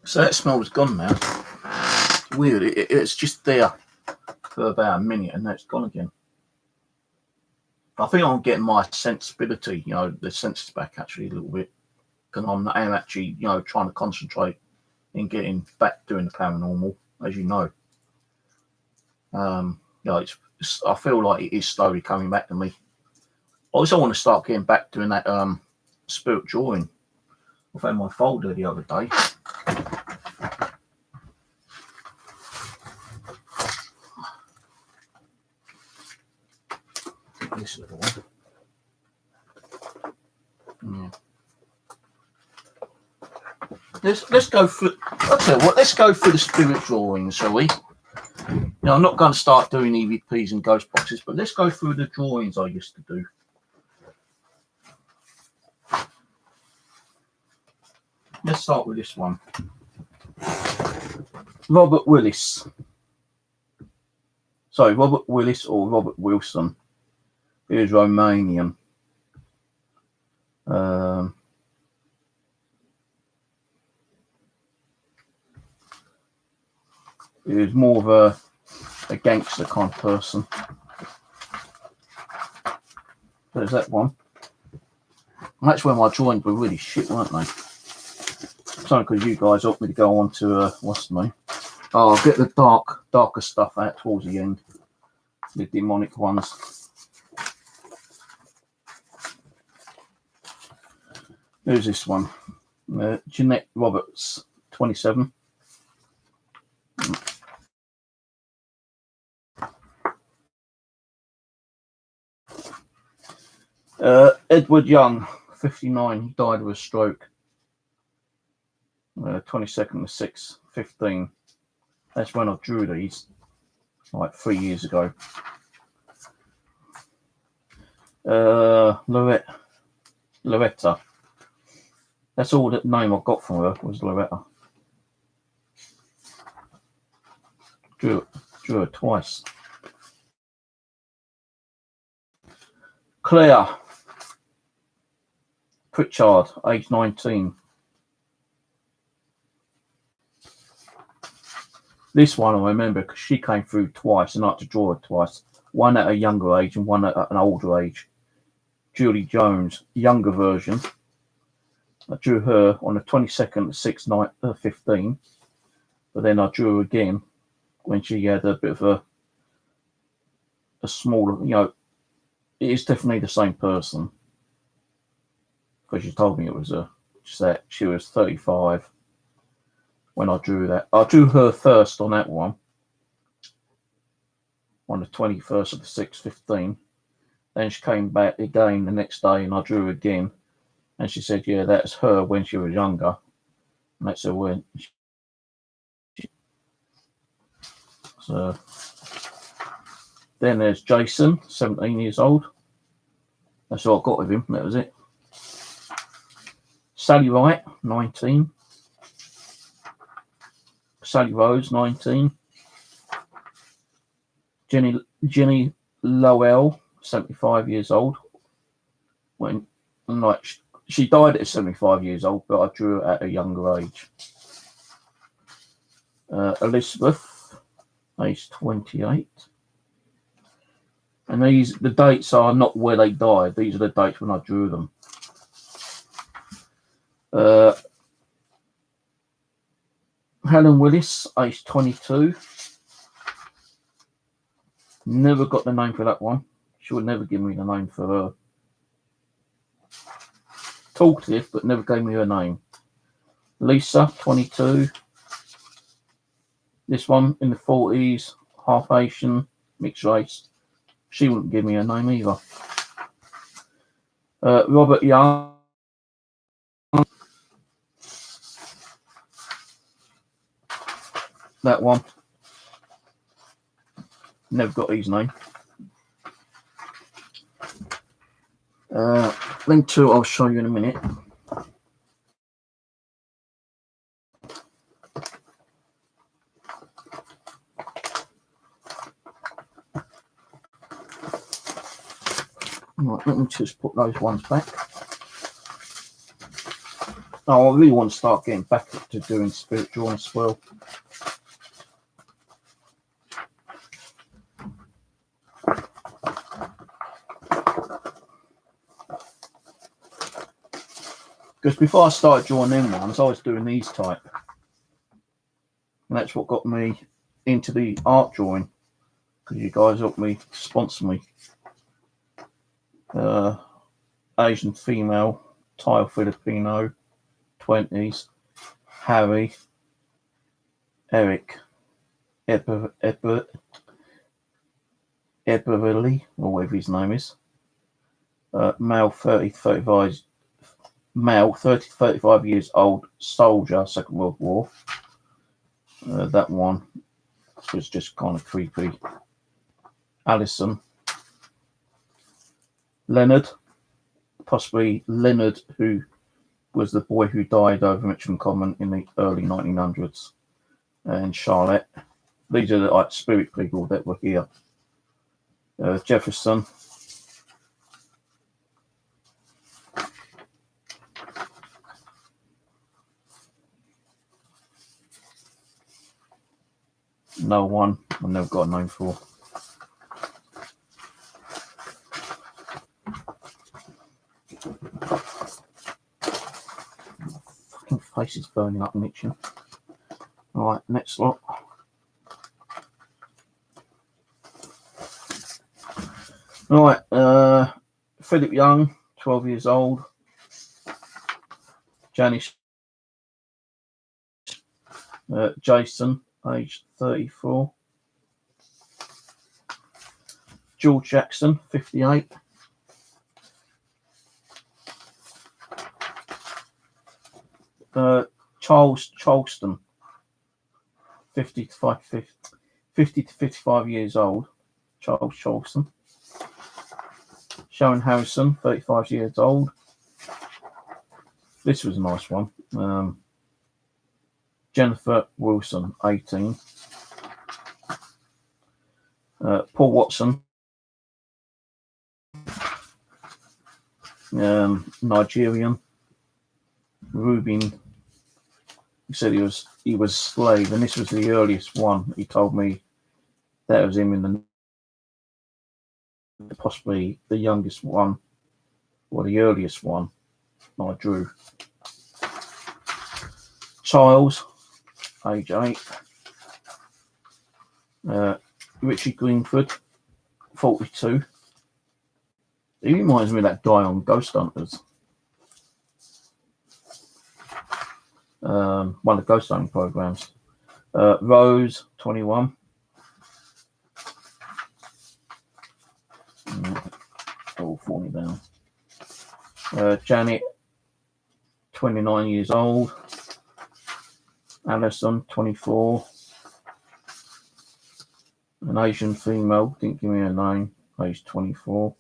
[SPEAKER 1] So that smell's gone now. Weird, it's just there for about a minute and then it's gone again. I think I'm getting my sensibility, you know, the senses back actually a little bit, because I am actually, you know, trying to concentrate in getting back doing the paranormal, as you know. You know, I feel like it is slowly coming back to me. I also want to start getting back doing that spirit drawing. I found my folder the other day. This little one. Yeah. Let's go through. I'll tell you what. Let's go through the spirit drawings, shall we? Now, I'm not going to start doing EVPs and ghost boxes, but let's go through the drawings I used to do. Let's start with this one. Robert Willis. Sorry, Robert Willis or Robert Wilson. He was Romanian. He was more of a gangster kind of person. There's that one. And that's when my drawings were really shit, weren't they? Sorry, because you guys helped me to go on to what's the name? Oh, I'll get the darker stuff out towards the end. The demonic ones. Who's this one? Jeanette Roberts, 27. Edward Young, 59, he died of a stroke. 22nd of 6th, 15. That's when I drew these, like 3 years ago. Loretta. That's all the name I got from her was Loretta. Drew her twice. Claire Pritchard, age 19. This one I remember because she came through twice and I had to draw her twice. One at a younger age and one at an older age. Julie Jones, younger version. I drew her on the 22nd of 6th, 15. But then I drew her again when she had a bit of a smaller, it is definitely the same person. Because she told me it was she was 35 when I drew that. I drew her first on that one. On the 21st of the 6th, 15. Then she came back again the next day and I drew her again. And she said, yeah, that's her when she was younger. And that's her when so then there's Jason, 17 years old. That's all I got with him. That was it. Sally Wright, 19. Sally Rose, 19. Jenny Lowell, 75 years old. She died at 75 years old, but I drew her at a younger age. Elizabeth, age 28. And the dates are not where they died. These are the dates when I drew them. Helen Willis, age 22. Never got the name for that one. She would never give me the name for her. Talkative, but never gave me her name. Lisa, 22. This one in the 40s, half Asian, mixed race. She wouldn't give me her name either. Robert Young. That one. Never got his name. Link 2 I'll show you in a minute. Right, let me just put those ones back. Oh, I really want to start getting back to doing spirit drawing as well. Because before I started drawing them ones, I was doing these type. And that's what got me into the art drawing. Because you guys helped me, sponsor me. Asian female, Thai Filipino, 20s, Harry, Eric, Eberly, or whatever his name is. Male 35 years old, soldier, Second World War. That one was just kind of creepy. Alison. Leonard, possibly Leonard, who was the boy who died over Mitcham Common in the early 1900s. And Charlotte. These are the spirit people that were here. Jefferson. No one. I've never got a name for. Fucking face is burning up and itching. Alright, next lot. Alright, Philip Young, 12 years old. Janice. Jason, age 34. George Jackson, 58. Charles Charleston, 50 to 55 years old. Charles Charleston. Sharon Harrison, 35 years old. This was a nice one. Jennifer Wilson, 18. Paul Watson, Nigerian. Rubin, he said he was a slave, and this was the earliest one. He told me that was him in the possibly the youngest one or the earliest one I drew. Childs, age 8. Richie Greenford, 42. He reminds me of that guy on Ghost Hunters. One of the Ghost Hunting programs. Rose, 21. Oh, fall me down. Janet, 29 years old. Alison, 24. An Asian female, didn't give me a name, age 24.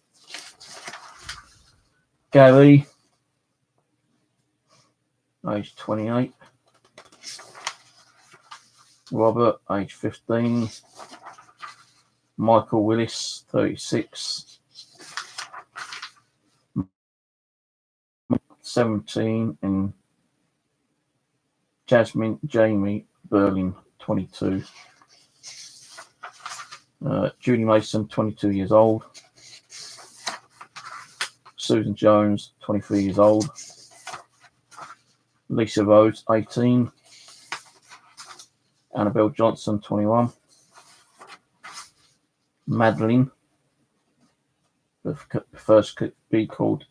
[SPEAKER 1] Gary, age 28. Robert, age 15. Michael Willis, 36. 17. And Jamie Berlin, 22. Judy Mason, 22 years old. Susan Jones, 23 years old. Lisa Rhodes, 18. Annabelle Johnson, 21. Madeline, the first could be called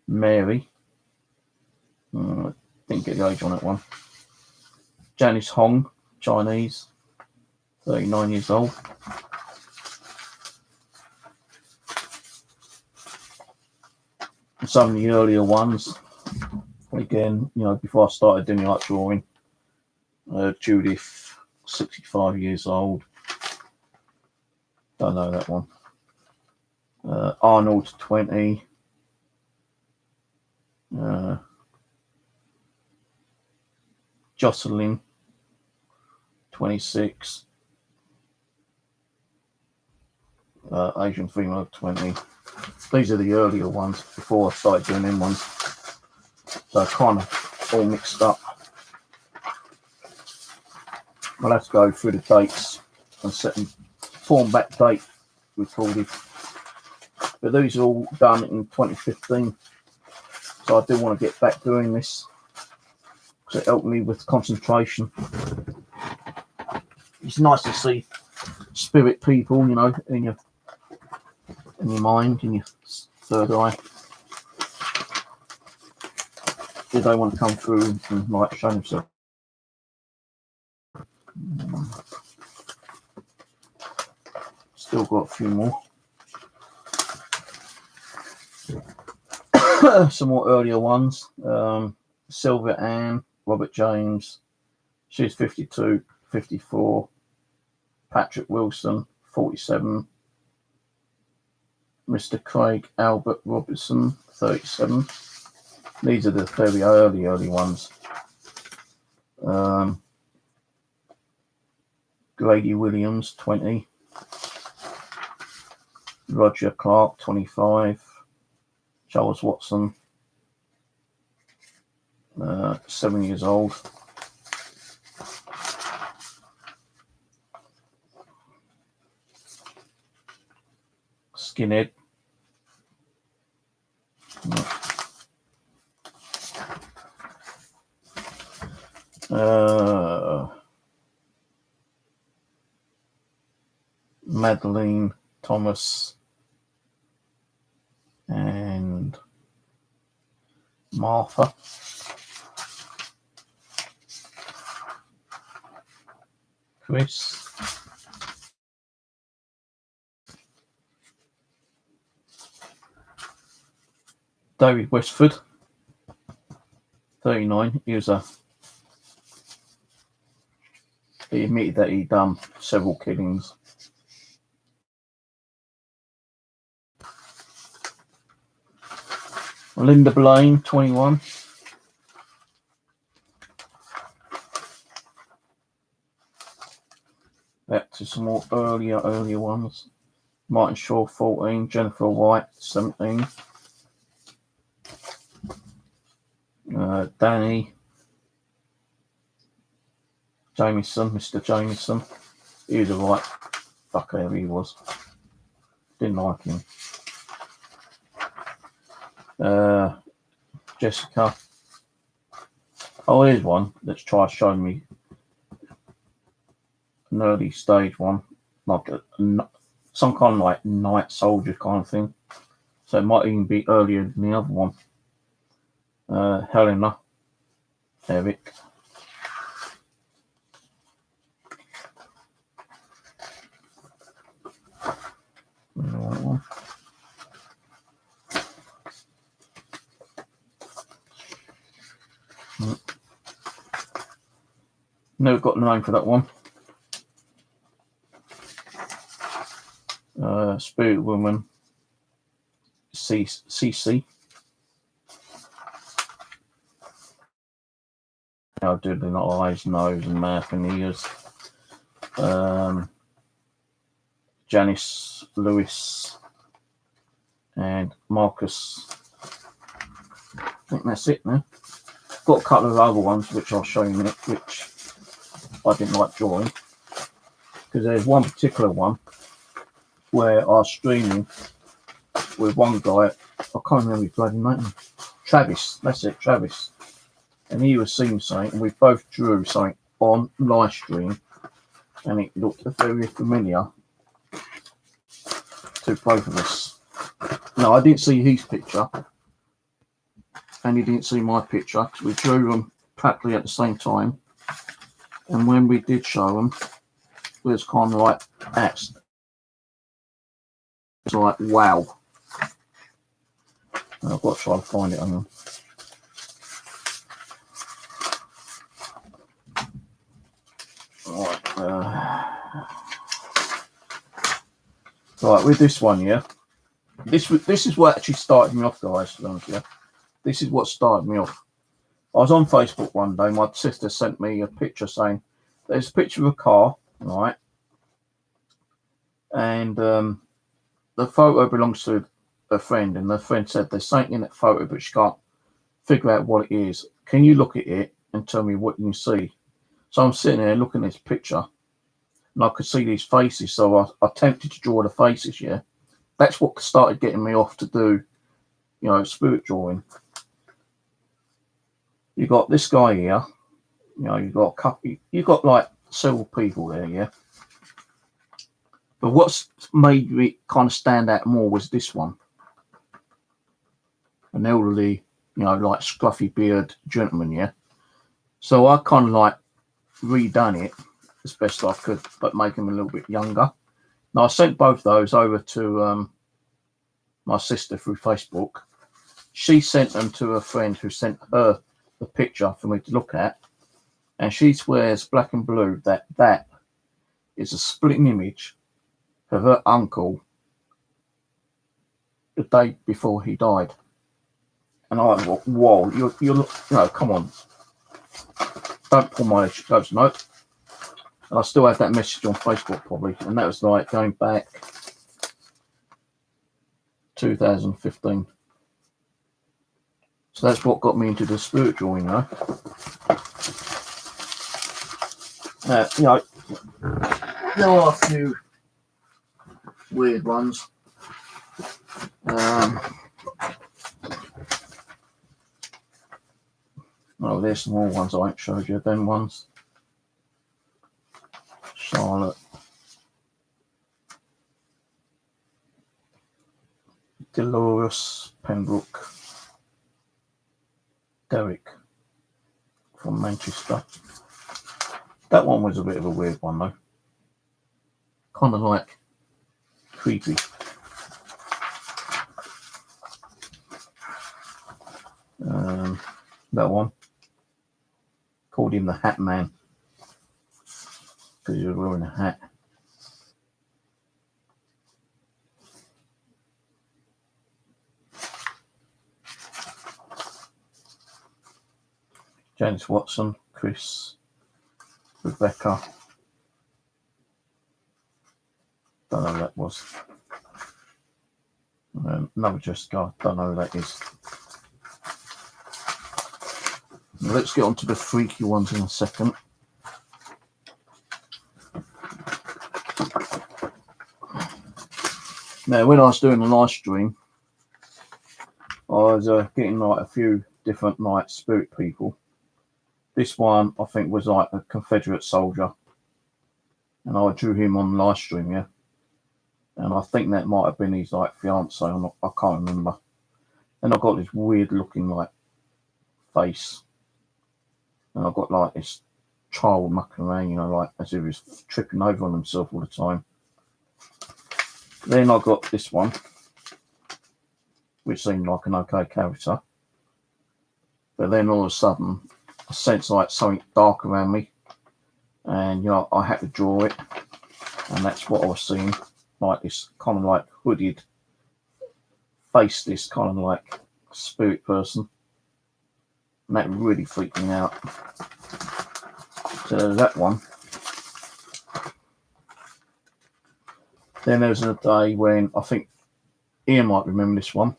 [SPEAKER 1] Mary. Didn't get the age on that one. Janice Hong, Chinese, 39 years old. Some of the earlier ones, again, before I started doing art drawing. Judith, 65 years old. Don't know that one. Arnold, 20. Jocelyn, 26. Asian female, 20. These are the earlier ones before I started doing them ones. So I kind of all mixed up. I'll have to go through the dates and set them form back date recorded. But these are all done in 2015. So I do want to get back doing this because it helped me with concentration. It's nice to see spirit people, in your mind, in your third eye. If they want to come through and show themselves. Still got a few more. Some more earlier ones. Sylvia Ann, Robert James, she's 52, 54. Patrick Wilson, 47. Mr. Craig Albert Robertson, 37. These are the very early ones. Grady Williams, 20. Roger Clark, 25. Charles Watson, 7 years old. Skinhead. Madeline Thomas and Martha. Chris. David Westford, 39. He admitted that he'd done several killings. Linda Blaine, 21. Back to some more earlier ones. Martin Shaw, 14. Jennifer White, 17. Danny Jameson, Mr. Jameson. He was a right fucker, he was. Didn't like him. Jessica. Oh, here's one that's tried showing me an early stage one, like some kind of like night soldier kind of thing. So it might even be earlier than the other one. Helena, Eric. Never got the name for that one. Spirit Woman, CC. Now doodling eyes, nose, and mouth and ears. Janice Lewis and Marcus. I think that's it now. Got a couple of other ones which I'll show you in a minute, which I didn't like drawing, because there's one particular one where I was streaming with one guy. I can't remember his bloody name. Travis, that's it, Travis. And he was seeing something, and we both drew something on live stream, and it looked very familiar to both of us. No, I didn't see his picture, and he didn't see my picture, because we drew them practically at the same time. And when we did show them, it was kind of like that. It's like, wow. I've got to try to find it on them. Right, with this one here, this is what actually started me off, guys. To be honest with you, this is what started me off. I was on Facebook one day. My sister sent me a picture saying there's a picture of a car, right, and the photo belongs to a friend, and the friend said there's something in that photo, but she can't figure out what it is. Can you look at it and tell me what you can see? So I'm sitting there looking at this picture, and I could see these faces, so I attempted to draw the faces, yeah. That's what started getting me off to do, you know, spirit drawing. You got this guy here, you know, you got a couple, you got like several people there, yeah. But what's made me kind of stand out more was this one. An elderly, you know, like scruffy beard gentleman, yeah. So I kind of like redone it as best I could, but make him a little bit younger. Now I sent both those over to my sister through Facebook. She sent them to a friend who sent her the picture for me to look at, and she swears black and blue that that is a splitting image of her uncle the day before he died. And I thought, whoa, you're you know, come on, don't pull my leg. She goes, no. And I still have that message on Facebook probably, and that was like going back 2015. So that's what got me into the spirit drawing, though. You know, there are a few weird ones. Oh, there's some more ones I ain't showed you. Them ones. Charlotte. Dolores Pembroke. Derek from Manchester. That one was a bit of a weird one, though. Kind of like creepy. That one. called him the Hat Man because he was wearing a hat. James Watson, Chris, Rebecca. Don't know who that was. Another Jessica. Don't know who that is. Let's get on to the freaky ones in a second. Now, when I was doing the live stream, I was getting like a few different like spirit people. This one, I think, was like a Confederate soldier, and I drew him on live stream, yeah. And I think that might have been his like fiance. I can't remember. And I got this weird looking like face, and I got like this child mucking around, you know, like as if he was tripping over on himself all the time. Then I got this one, which seemed like an okay character, but then all of a sudden I sensed like something dark around me, and you know I had to draw it, and that's what I was seeing, like this kind of like hooded face, this kind of like spirit person, and that really freaked me out. So there's that one. Then there was a day when I think Ian might remember this one,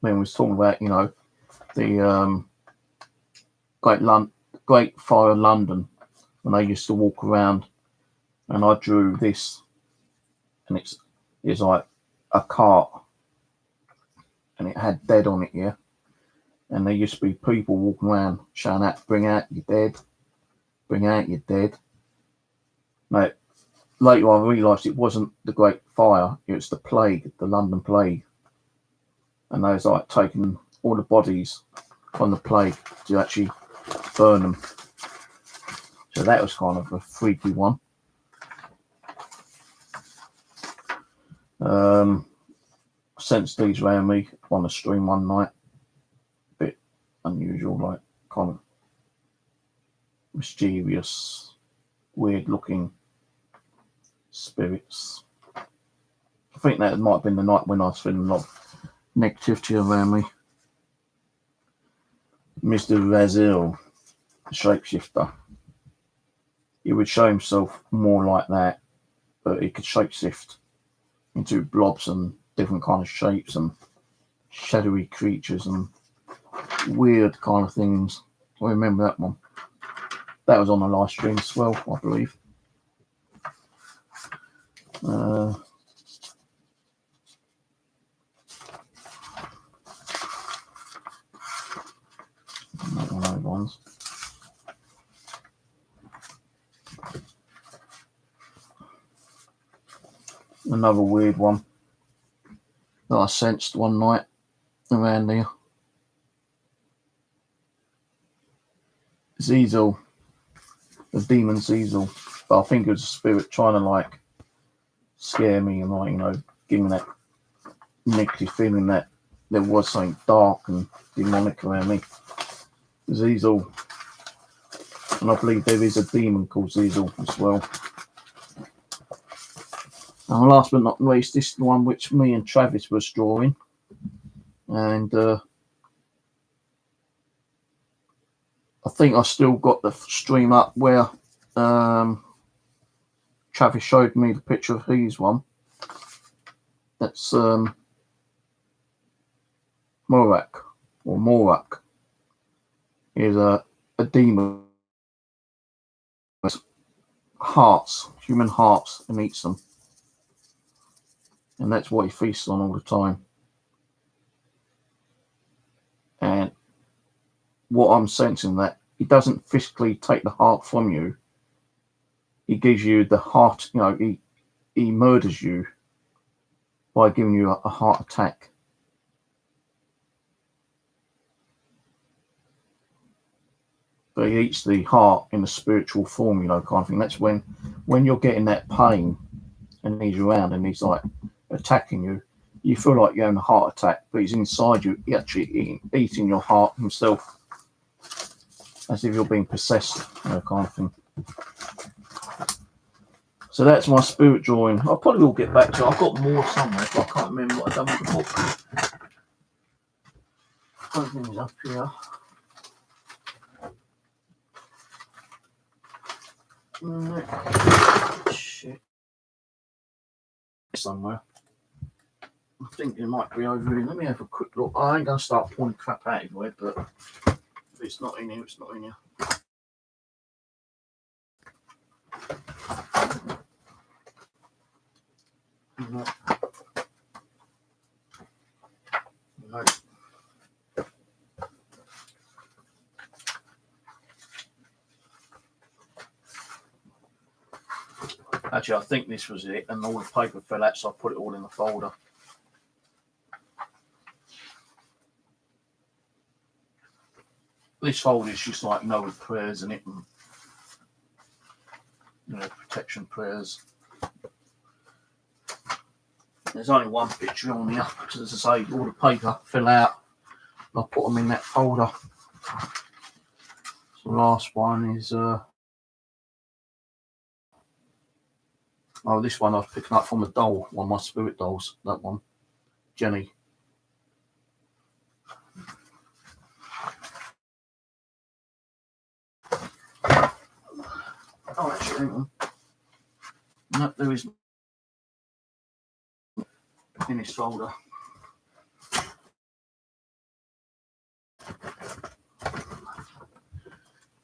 [SPEAKER 1] when we was talking about, you know, the Great Fire of London, when they used to walk around, and I drew this, and it's like a cart, and it had dead on it, yeah, and there used to be people walking around shouting out, "Bring out your dead, bring out your dead." Now, later I realised it wasn't the Great Fire, it was the plague, the London plague, and they was like taking all the bodies from the plague to actually burn them. So that was kind of a freaky one. Sensed these around me on the stream one night. A bit unusual, like kind of mischievous, weird looking spirits. I think that might have been the night when I was feeling a lot of negativity around me. Mr. Razil, the shapeshifter. He would show himself more like that, but he could shapeshift into blobs and different kind of shapes and shadowy creatures and weird kind of things. I remember that one. That was on a live stream as well, I believe. Another one of those ones. Another weird one that I sensed one night around there. Zizel, the demon Zizel, but I think it was a spirit trying to like scare me and like, you know, give me that negative feeling that there was something dark and demonic around me. Zizel, and I believe there is a demon called Zizel as well. And last but not least, this is the one which me and Travis was drawing, and I think I still got the stream up where Travis showed me the picture of his one. That's Morak, or Morak, is a demon with hearts, human hearts, and eats them. And that's what he feasts on all the time. And what I'm sensing, that he doesn't physically take the heart from you. He gives you the heart, you know, he murders you by giving you a heart attack. But he eats the heart in a spiritual form, you know, kind of thing. That's when you're getting that pain and he's around and he's like attacking you, you feel like you're having a heart attack, but he's inside you, he actually eating your heart himself. as if you're being possessed, kind of thing. So that's my spirit drawing. I probably will get back to it. I've got more somewhere, but I can't remember what I've done with the book. Everything's up here. Shit. Somewhere. I think it might be over here. Let me have a quick look. I ain't going to start pulling crap out everywhere, but if it's not in here, it's not in here. No. No. Actually, I think this was it, and all the paper fell out, so I put it all in the folder. This folder is just like Noah prayers in it, and protection prayers. There's only one picture on here because, as I say, all the paper fell out. I put them in that folder. So the last one is this one I was picking up from a doll, one of my spirit dolls. That one, Jenny. Oh, actually, hang on. No, there isn't in this folder.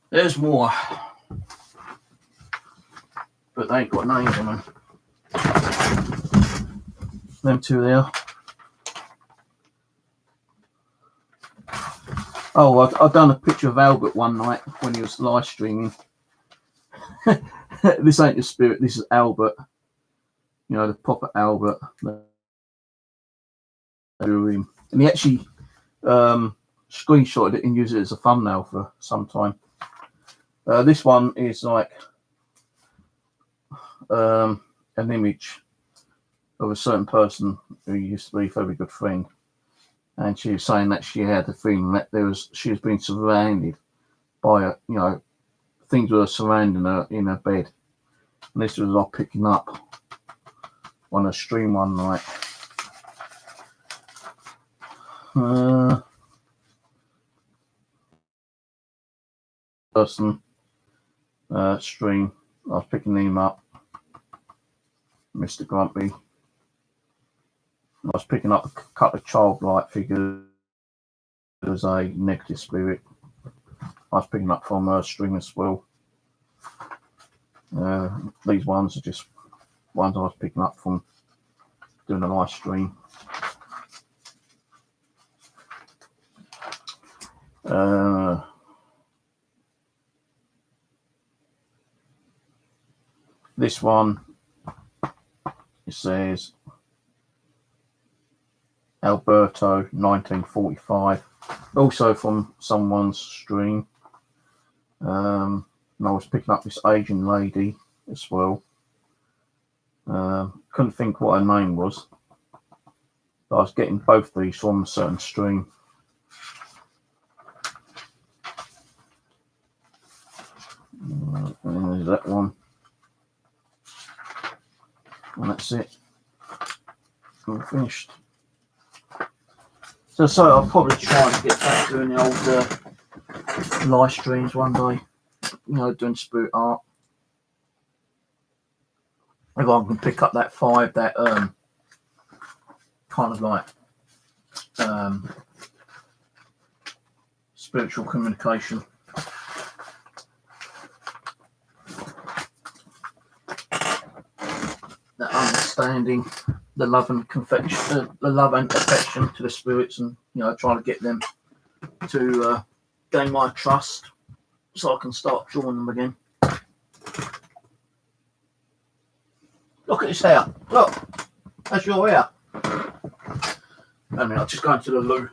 [SPEAKER 1] There's more, but they ain't got names on them. Them two there. Oh, I've done a picture of Albert one night when he was live streaming. This ain't the spirit, this is Albert. The proper Albert. And he actually screenshotted it and used it as a thumbnail for some time. This one is like an image of a certain person who used to be a very good friend, and she was saying that she had the feeling that she was being surrounded by things were surrounding her in her bed. And this was all picking up on a stream one night. Person stream. I was picking him up, Mr. Grumpy. I was picking up a couple of childlike figures as a negative spirit. I was picking up from a stream as well. These ones are just ones I was picking up from doing a live stream. This one, it says Alberto 1945, also from someone's stream. And I was picking up this Asian lady as well. Couldn't think what her name was, but I was getting both these from a certain stream. And there's that one. And that's it. I'm finished. So I'll probably try and get back doing the old live streams one day. Doing spirit art. If I can pick up that 5, that kind of like spiritual communication. That understanding, the love and affection to the spirits, and trying to get them to gain my trust, so I can start drawing them again. Look at this hair. Look, that's your hair. I mean, I'll just go into the loo.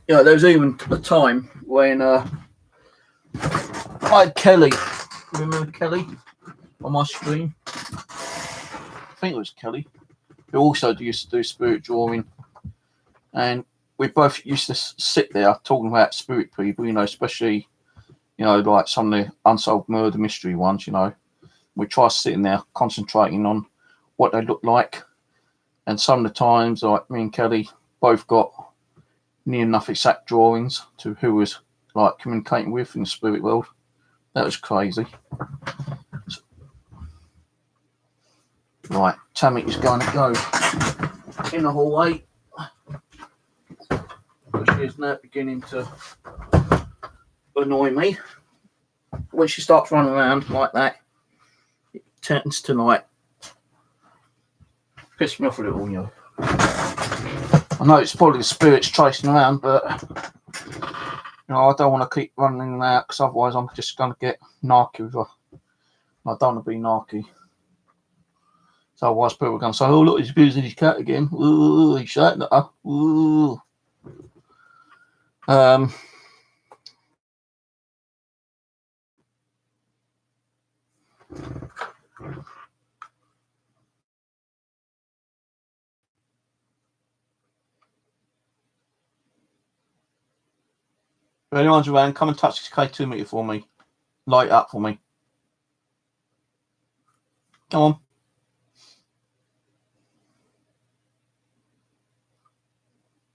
[SPEAKER 1] You know, there was even a time when I had Kelly. Remember Kelly on my screen? I think it was Kelly, who also used to do spirit drawing, and we both used to sit there talking about spirit people. You know, especially like some of the unsolved murder mystery ones. You know, we try sitting there concentrating on what they look like, and some of the times, like me and Kelly both got near enough exact drawings to who was like communicating with in the spirit world. That was crazy. Right, Tammy is going to go in the hallway. She is now beginning to annoy me. When she starts running around like that, it tends to like piss me off a little, you know. I know it's probably the spirits chasing around, but I don't want to keep running in and out because otherwise I'm just going to get narky with her. I don't want to be narky. So otherwise people are going to say, oh look, he's abusing his cat again. Ooh, he's shouting at her. Ooh. If anyone's around, come and touch this K2 meter for me. Light up for me. Come on.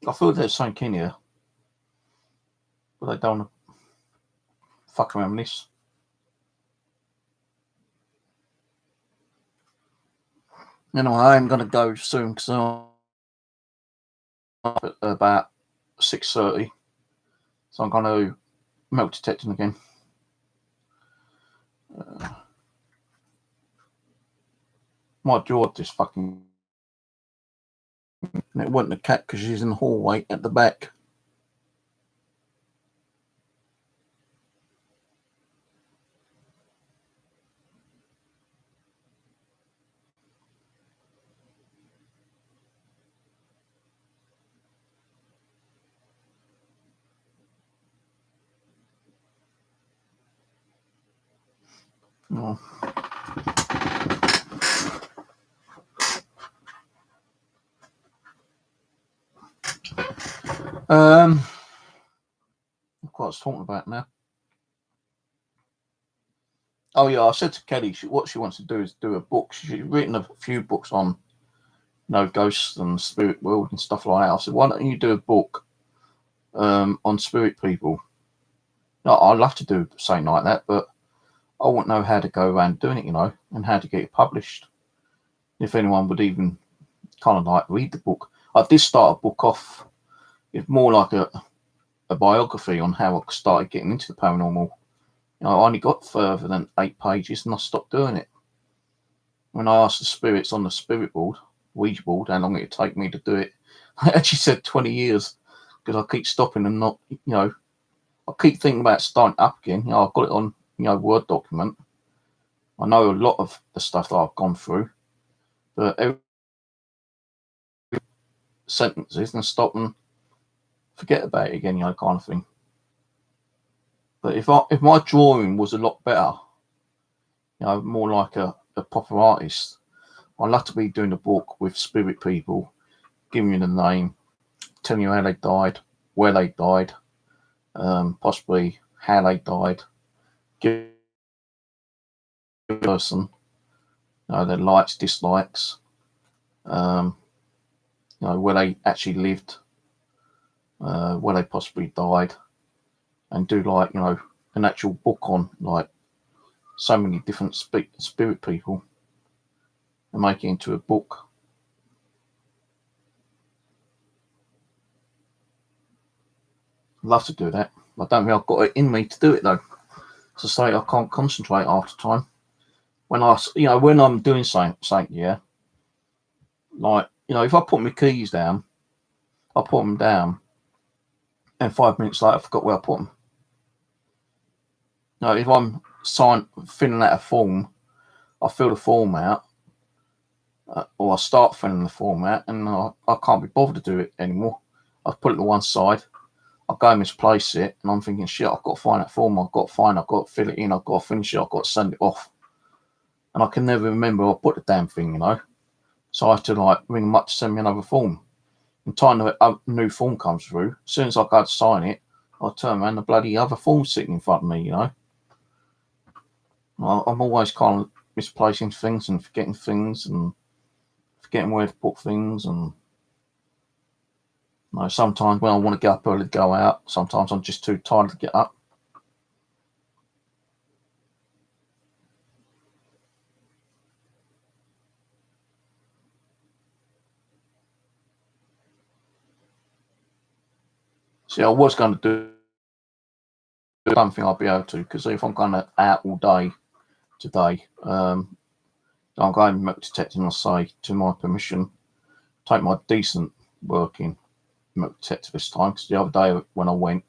[SPEAKER 1] I feel there's something in here. But I don't want to fuck around with this. Anyway, I'm going to go soon because I'm up at about 6:30. So I'm going to melt detecting again. My jaw just fucking... And it wasn't the cat because she's in the hallway at the back. Oh. What I was talking about now. Oh yeah, I said to Kelly, what she wants to do is do a book. She's written a few books on, ghosts and spirit world and stuff like that. I said, why don't you do a book on spirit people? No, I'd love to do something like that, but I wouldn't know how to go around doing it, and how to get it published. If anyone would even kind of like read the book. I did start a book off. It's more like a biography on how I started getting into the paranormal. I only got further than 8 pages and I stopped doing it. When I asked the spirits on the spirit board, Ouija board, how long it would take me to do it, I actually said 20 years because I keep stopping and not, I keep thinking about starting up again. I've got it on, Word document. I know a lot of the stuff that I've gone through, but every sentences and stop and forget about it again, kind of thing. But if my drawing was a lot better, more like a proper artist, I'd love to be doing a book with spirit people, giving you the name, telling you how they died, where they died, possibly how they died, give a person, their likes, dislikes, where they actually lived, where they possibly died, and do like, an actual book on like so many different spirit people and make it into a book. I'd love to do that. I don't think I've got it in me to do it though. To say I can't concentrate after time. When when I'm doing something, yeah. Like, if I put my keys down, I put them down, and 5 minutes later I forgot where I put them. If I'm filling out a form, I fill the form out, or I start filling the form out, and I can't be bothered to do it anymore. I put it to one side. I go and misplace it, and I'm thinking, shit, I've got to find that form. I've got to fill it in. I've got to finish it. I've got to send it off. And I can never remember I put the damn thing, So I have to like ring them up to send me another form. And time the new form comes through, as soon as I go to sign it, I turn around, the bloody other form sitting in front of me, I'm always kind of misplacing things and forgetting things and forgetting where to put things. And sometimes when I want to get up early to go out, sometimes I'm just too tired to get up. See, I was going to do something I'll be able to, because if I'm going out all day today, I'm going metal detecting, I'll say, to my permission, take my decent working metal detector this time, because the other day when I went,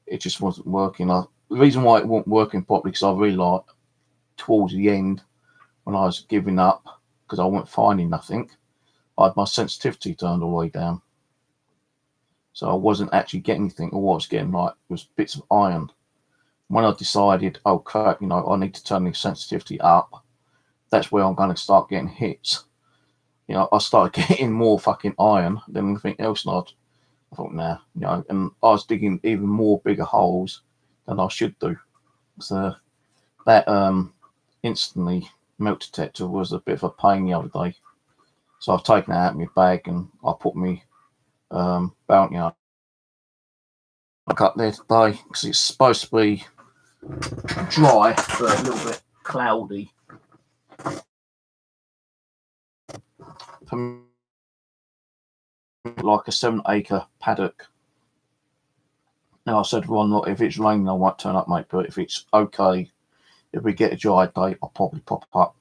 [SPEAKER 1] it just wasn't working. The reason why it wasn't working properly, because I realised towards the end, when I was giving up, because I wasn't finding nothing, I had my sensitivity turned all the way down. So I wasn't actually getting anything. All I was getting was bits of iron. When I decided, oh crap, I need to turn the sensitivity up, that's where I'm going to start getting hits. I started getting more fucking iron than anything else. And I thought, nah, and I was digging even more bigger holes than I should do. So that instantly melt detector was a bit of a pain the other day. So I've taken it out of my bag and I put my bounty up. I got there today because it's supposed to be dry but a little bit cloudy. Like a 7-acre paddock. Now I said, Ron, look, if it's raining I won't turn up, mate, but if it's okay, if we get a dry day, I'll probably pop up.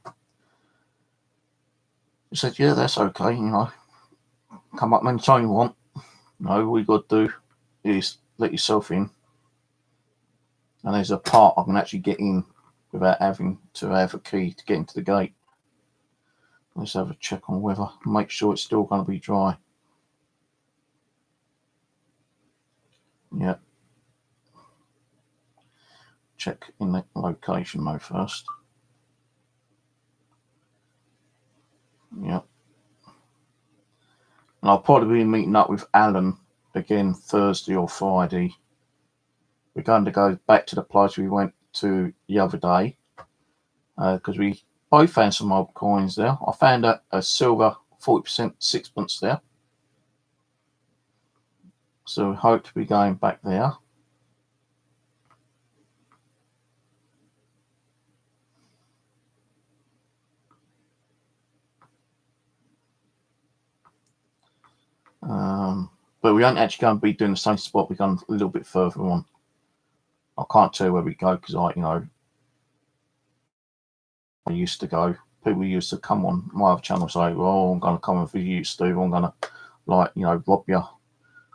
[SPEAKER 1] He said, yeah, that's okay, come up anytime you want. All you got to do is let yourself in. And there's a part I can actually get in without having to have a key to get into the gate. Let's have a check on weather, make sure it's still going to be dry. Yeah. Check in the location though first. Yeah. And I'll probably be meeting up with Alan again Thursday or Friday. We're going to go back to the place we went to the other day because we both found some old coins there. I found a silver 40% sixpence there. So we hope to be going back there. But we aren't actually going to be doing the same spot. We're going a little bit further on. I can't tell you where we go because I used to go. People used to come on my other channel and say, well, I'm going to come and visit you, Steve. I'm going to, rob you.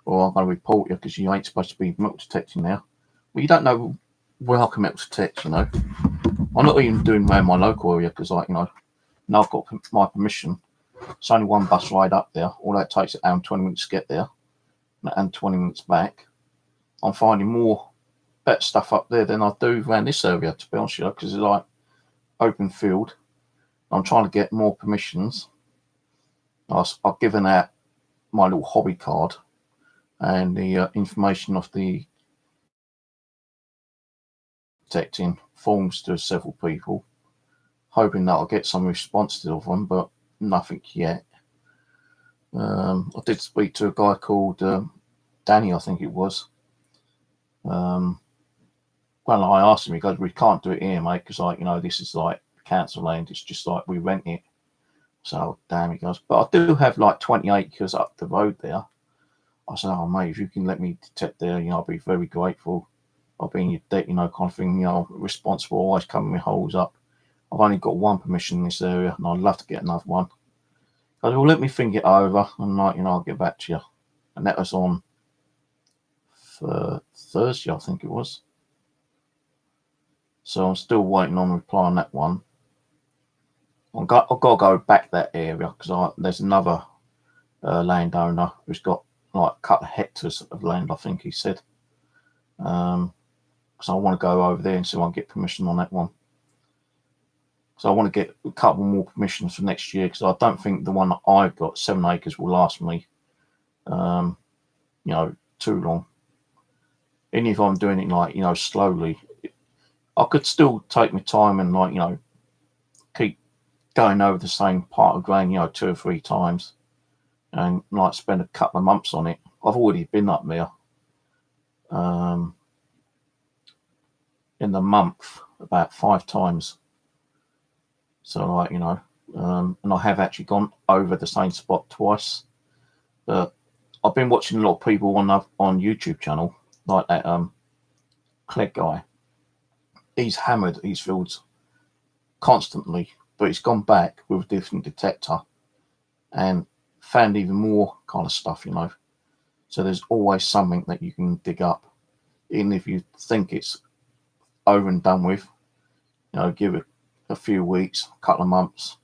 [SPEAKER 1] Or I'm going to report you because you ain't supposed to be metal detecting now. Well, you don't know where I can metal detect, I'm not even doing around my local area because, now I've got my permission. It's only one bus ride up there. All that takes an hour and 20 minutes to get there and 20 minutes back. I'm finding more better stuff up there than I do around this area, to be honest with you, because it's like open field. I'm trying to get more permissions. I've given out my little hobby card and the information of the detecting forms to several people, hoping that I'll get some responses of them, but nothing yet. I did speak to a guy called Danny, I think it was. Well, I asked him, he goes, we can't do it here, mate, because this is like council land. It's just like we rent it. So, damn, he goes, but I do have like 20 acres up the road there. I said, oh, mate, if you can let me detect there, I'll be very grateful. I'll be in your debt, kind of thing, responsible, always covering my holes up. I've only got one permission in this area, and I'd love to get another one. I said, well, let me think it over, and I'll get back to you. And that was on Thursday, I think it was. So I'm still waiting on reply on that one. I've got to go back that area because there's another landowner who's got like a couple of hectares of land, I think he said. So I want to go over there and see if I can get permission on that one. So I want to get a couple more permissions for next year, because I don't think the one that I've got, 7 acres, will last me, too long. Even if I'm doing it like, slowly, I could still take my time and keep going over the same part of grain, 2 or 3 times, and like spend a couple of months on it. I've already been up there in the month about 5 times. So and I have actually gone over the same spot twice. But I've been watching a lot of people on YouTube channel, like that Clegg guy. He's hammered these fields constantly, but he's gone back with a different detector and found even more kind of stuff, So there's always something that you can dig up, even if you think it's over and done with. Give it a few weeks, a couple of months,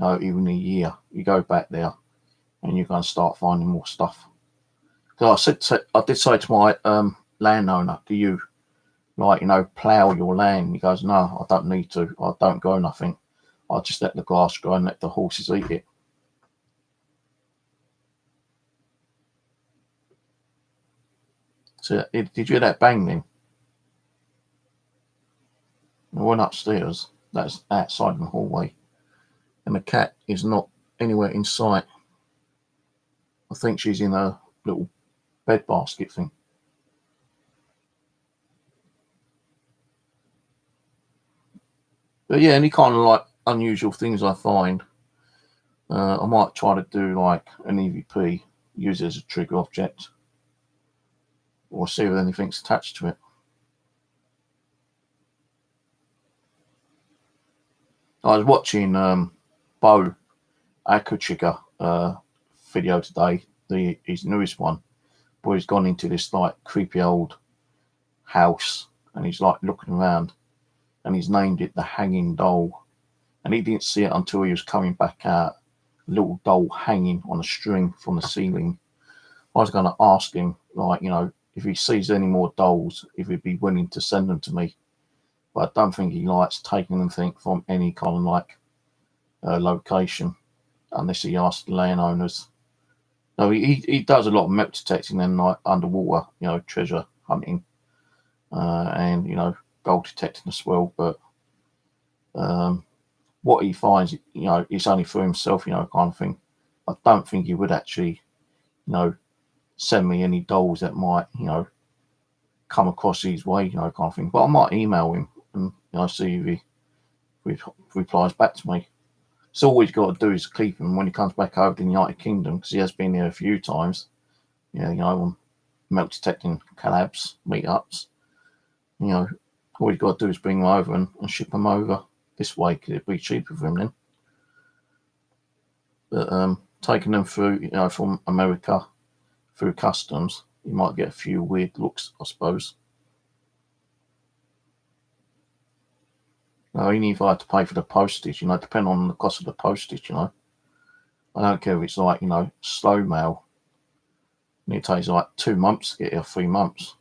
[SPEAKER 1] even a year. You go back there, and you're going to start finding more stuff. So I did say to my landowner, "Do you plough your land?" He goes, "No, I don't need to. I don't grow nothing. I just let the grass grow and let the horses eat it." So did you hear that bang then? I went upstairs. That's outside in the hallway, and the cat is not anywhere in sight. I think she's in a little bed basket thing. But yeah, any kind of like unusual things I find, I might try to do like an EVP, use it as a trigger object, or see if anything's attached to it. I was watching Bo Akuchiga video today, his newest one, where he's gone into this like creepy old house, and he's like looking around, and he's named it the Hanging Doll, and he didn't see it until he was coming back out, a little doll hanging on a string from the ceiling. I was going to ask him, if he sees any more dolls, if he'd be willing to send them to me, but I don't think he likes taking anything from any kind of location, unless he asks the landowners. No, he does a lot of metal detecting and like underwater, treasure hunting, and gold detecting as well. But what he finds, it's only for himself, kind of thing. I don't think he would actually, send me any dolls that might, come across his way, kind of thing. But I might email him and see if he replies back to me. So all he's got to do is keep him when he comes back over to the United Kingdom, because he has been here a few times, on metal detecting collabs, meetups. All he's got to do is bring him over and ship him over this way, because it'd be cheaper for him then. But taking them through, from America through customs, you might get a few weird looks, I suppose. Even if I had to pay for the postage, depending on the cost of the postage, I don't care if it's like, slow mail. And it takes like 2 months to get here, 3 months.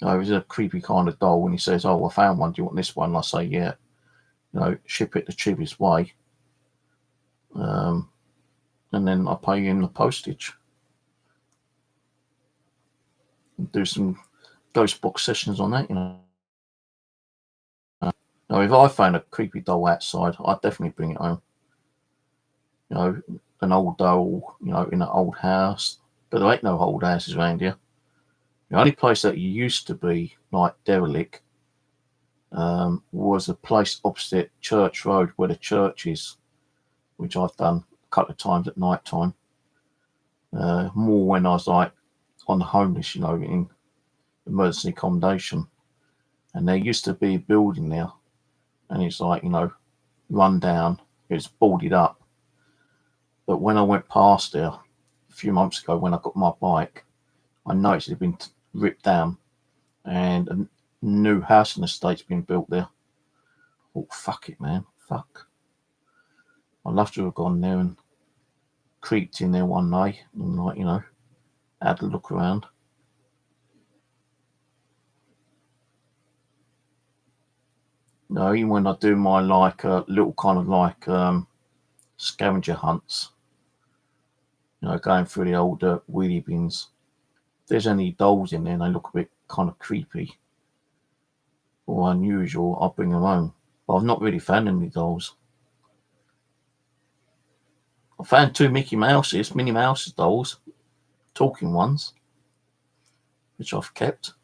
[SPEAKER 1] He's a creepy kind of doll when he says, "Oh, I found one. Do you want this one?" And I say, "Yeah." Ship it the cheapest way. And then I pay him the postage. Do some ghost box sessions on that, Now, if I found a creepy doll outside, I'd definitely bring it home. An old doll, in an old house. But there ain't no old houses around here. The only place that used to be like derelict was a place opposite Church Road, where the church is, which I've done a couple of times at night time. More when I was like on the homeless, in emergency accommodation. And there used to be a building there, and it's like, run down, it's boarded up. But when I went past there a few months ago, when I got my bike, I noticed it had been ripped down, and a new housing estate's been built there. Oh, fuck it, man. Fuck. I'd love to have gone there and creeped in there one day and, like, you know, had a look around. You know, even when I do my like little kind of like scavenger hunts, you know, going through the old wheelie bins, if there's any dolls in there and they look a bit kind of creepy or unusual, I'll bring them home. But I've not really found any dolls. I found 2 Minnie Mouse dolls, talking ones, which I've kept.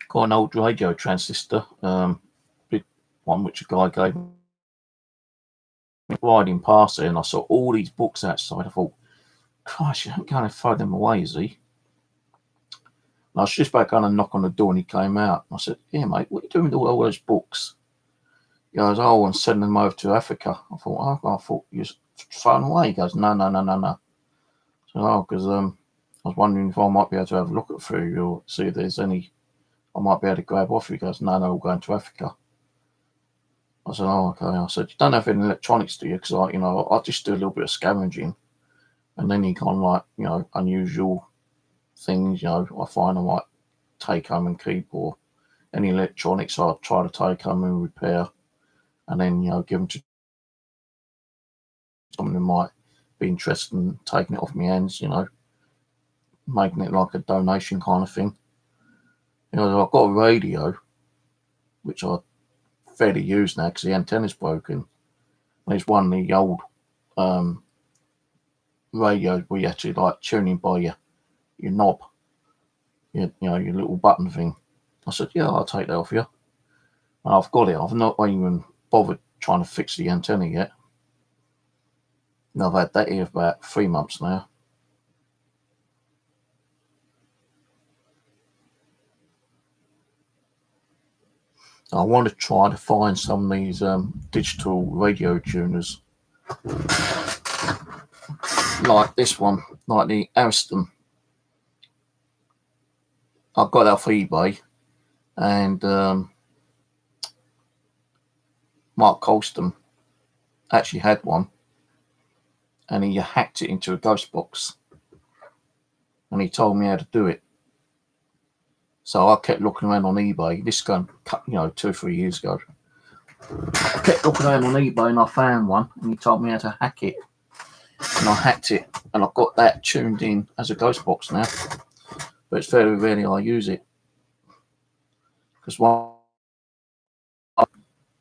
[SPEAKER 1] Got an old radio transistor, big one, which a guy gave me. Riding past it, and I saw all these books outside. I thought, Christ, you ain't going to throw them away, is he? And I was just about going to knock on the door, and he came out. I said, yeah, mate, what are you doing with all those books? He goes, oh, and sending them over to Africa. I thought you're throwing away. He goes, no. So, oh, because I was wondering if I might be able to have a look at through you or see if there's any I might be able to grab off you. He goes, no, we're going to Africa. I said, oh, okay. I said, you don't have any electronics, do you? Because I just do a little bit of scavenging, and then you kind of like, you know, unusual things, you know, I find I might take home and keep, or any electronics I try to take home and repair, and then, you know, give them to someone who might be interested in taking it off my hands, you know, making it like a donation kind of thing. You know, I've got a radio, which I fairly use now because the antenna's broken. There's one of the old radios where you actually like tuning by your knob, you know, your little button thing. I said, yeah, I'll take that off you. And I've got it. I've not even bothered trying to fix the antenna yet. And I've had that here for about 3 months now. I want to try to find some of these digital radio tuners, like this one, like the Ariston. I got that off eBay, and Mark Colston actually had one, and he hacked it into a ghost box, and he told me how to do it. So I kept looking around on eBay. This is going, you know, 2 or 3 years ago. I kept looking around on eBay, and I found one, and he told me how to hack it, and I hacked it, and I've got that tuned in as a ghost box now. But it's very rarely I use it, because one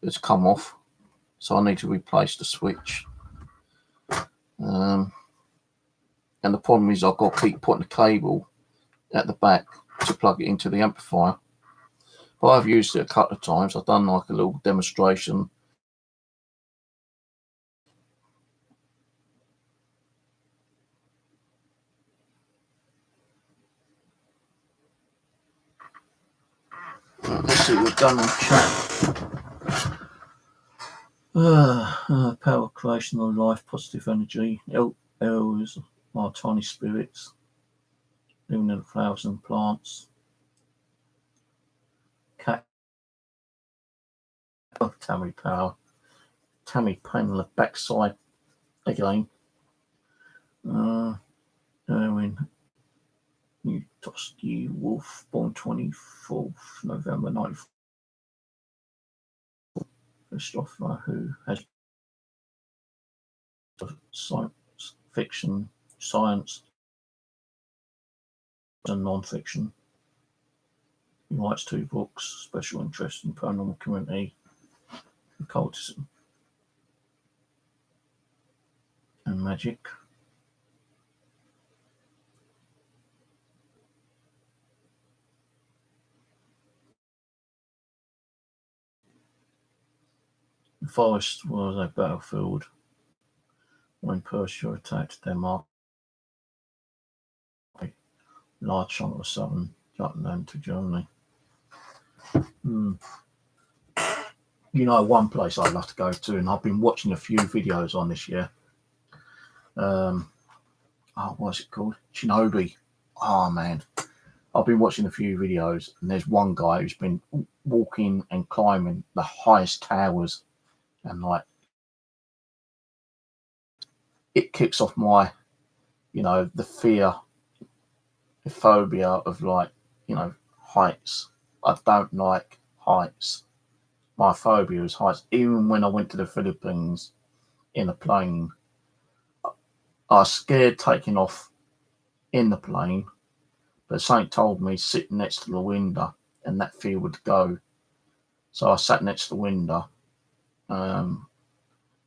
[SPEAKER 1] it's come off, so I need to replace the switch. And the problem is I've got to keep putting the cable at the back to plug it into the amplifier. But I've used it a couple of times. I've done like a little demonstration. Let's see what we've done on chat. Power, creation of life, positive energy. Elves are tiny spirits living in the flowers and plants. Cat, Tammy Power. Tammy pain on the backside again. Erwin Newtosky Wolf, born 24th November 94. Christopher, who has science fiction, science, and non-fiction. He writes 2 books, special interest in paranormal community, occultism, and magic. The forest was a battlefield when Persia attacked Denmark. A large chunk of southern Jutland to Germany. You know, one place I'd love to go to, and I've been watching a few videos on this year. What's it called? Shinobi. Oh man, I've been watching a few videos, and there's one guy who's been walking and climbing the highest towers, and like it kicks off my, the fear, the phobia of like, heights. I don't like heights. My phobia is heights. Even when I went to the Philippines in a plane, I was scared taking off in the plane, but something told me sit next to the window and that fear would go. So I sat next to the window.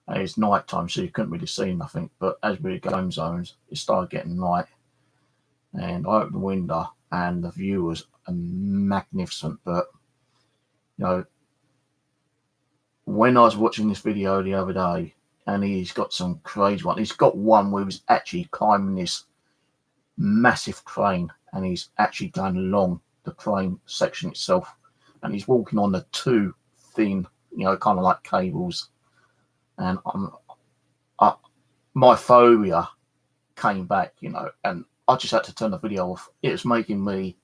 [SPEAKER 1] And it's night time, so you couldn't really see nothing. But as we were going zones, it started getting light. And I opened the window, and the view was magnificent. But, when I was watching this video the other day, and he's got some crazy one. He's got one where he's actually climbing this massive crane, and he's actually going along the crane section itself, and he's walking on the two thin, kind of like cables. And my phobia came back, and I just had to turn the video off. It was making me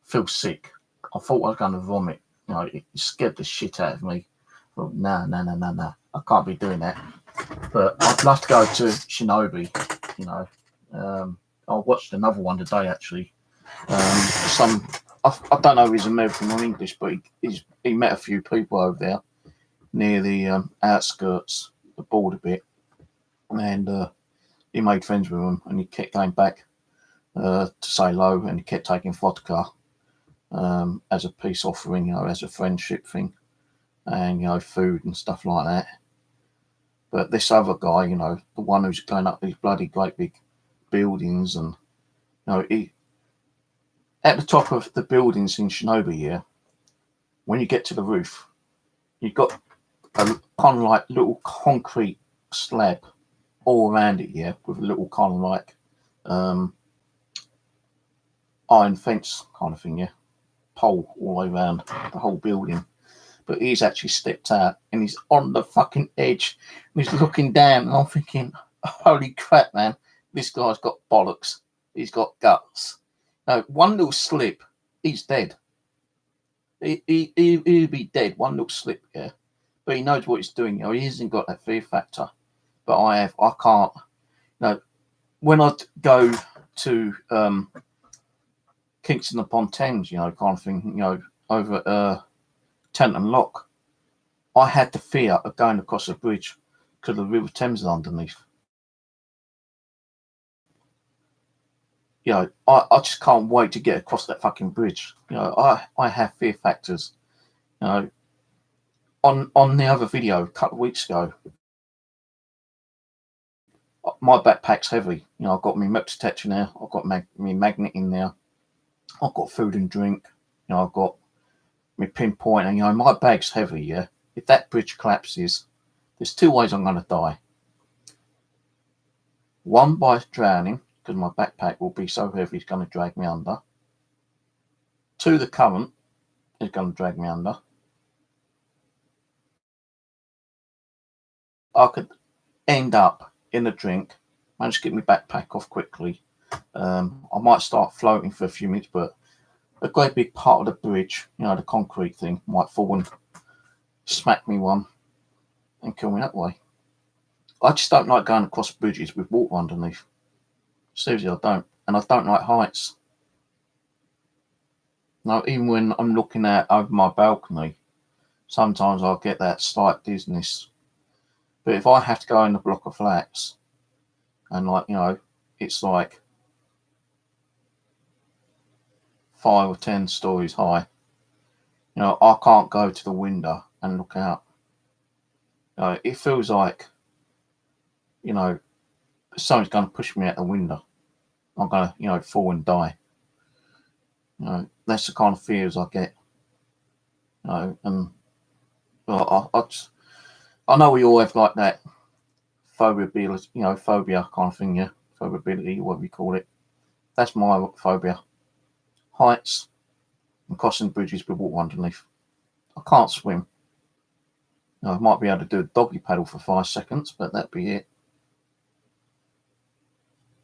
[SPEAKER 1] feel sick. I thought I was going to vomit. It scared the shit out of me. Well, no, I can't be doing that. But I'd love to go to Shinobi. I watched another one today actually. I don't know if he's American or English, but he met a few people over there near the outskirts, the border bit, and he made friends with them, and he kept going back to say hello, and he kept taking vodka as a peace offering, as a friendship thing, and food and stuff like that. But this other guy, the one who's going up these bloody great big buildings, and he at the top of the buildings in Shinobi here, when you get to the roof, you've got a kind of like little concrete slab all around it here, with a little kind of like iron fence kind of thing, pole all the way around the whole building. But he's actually stepped out, and he's on the fucking edge, and he's looking down, and I'm thinking, holy crap, man, this guy's got bollocks. He's got guts. Now, one little slip, he's dead. He'd be dead. One little slip, but he knows what he's doing. He hasn't got that fear factor. But I can't. When I go to Kingston upon Thames, kind of thing, over at Tenton Lock, I had the fear of going across the bridge because the River Thames is underneath. I just can't wait to get across that fucking bridge. I have fear factors. On the other video a couple of weeks ago, my backpack's heavy. I've got my metal detector now. I've got my magnet in there. I've got food and drink. I've got my pinpoint, and my bag's heavy. If that bridge collapses, there's two ways I'm going to die. One, by drowning, because my backpack will be so heavy it's going to drag me under. Two, the current is going to drag me under. I could end up in a drink, manage to get my backpack off quickly. I might start floating for a few minutes, but a great big part of the bridge, the concrete thing, might fall and smack me one and kill me that way. I just don't like going across bridges with water underneath. Seriously, I don't. And I don't like heights. Now, even when I'm looking out over my balcony, sometimes I'll get that slight dizziness. But if I have to go in a block of flats, and it's like 5 or 10 stories high, I can't go to the window and look out. It feels like, something's going to push me out the window. I'm going to, fall and die. That's the kind of fears I get. And I know we all have like that phobia, phobia kind of thing, phobiability, whatever you call it. That's my phobia. Heights and crossing bridges with water underneath. I can't swim. I might be able to do a doggy paddle for 5 seconds, but that'd be it.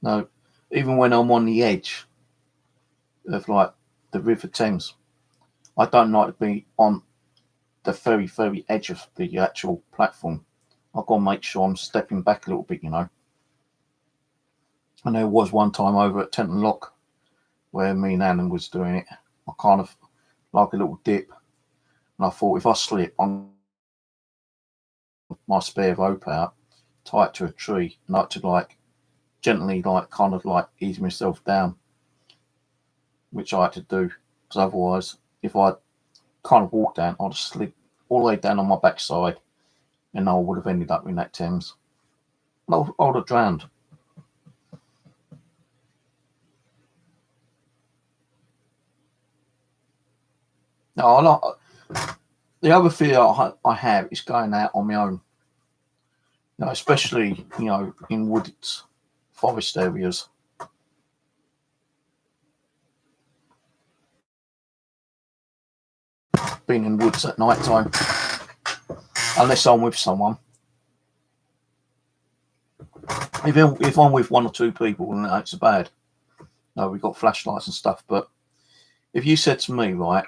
[SPEAKER 1] No, even when I'm on the edge of like the River Thames. I don't like to be on the very, very edge of the actual platform. I've got to make sure I'm stepping back a little bit, you know. And there was one time over at Tenton Lock where me and Alan was doing it. I kind of like a little dip, and I thought if I slip, I'm my spare rope out, tie it to a tree, and I had to like gently, like kind of like ease myself down, which I had to do because otherwise, if I kind of walked down, I'd have slid all the way down on my backside, and I would have ended up in that Thames. I would have drowned. No, I like the other fear I have is going out on my own. You know, especially in wooded forest areas. Being in woods at night time, unless I'm with someone. If I'm with one or two people, then it's bad. No, we've got flashlights and stuff. But if you said to me, right,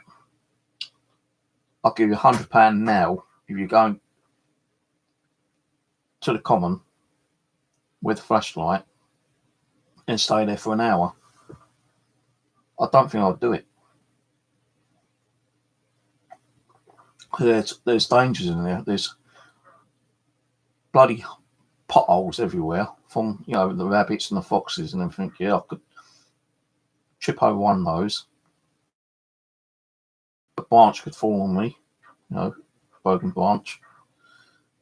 [SPEAKER 1] I'll give you £100 now if you're going to the common with a flashlight and stay there for an hour, I don't think I'd do it. There's dangers in there. There's bloody potholes everywhere from the rabbits and the foxes and everything. Yeah, I could trip over one of those. A branch could fall on me, broken branch.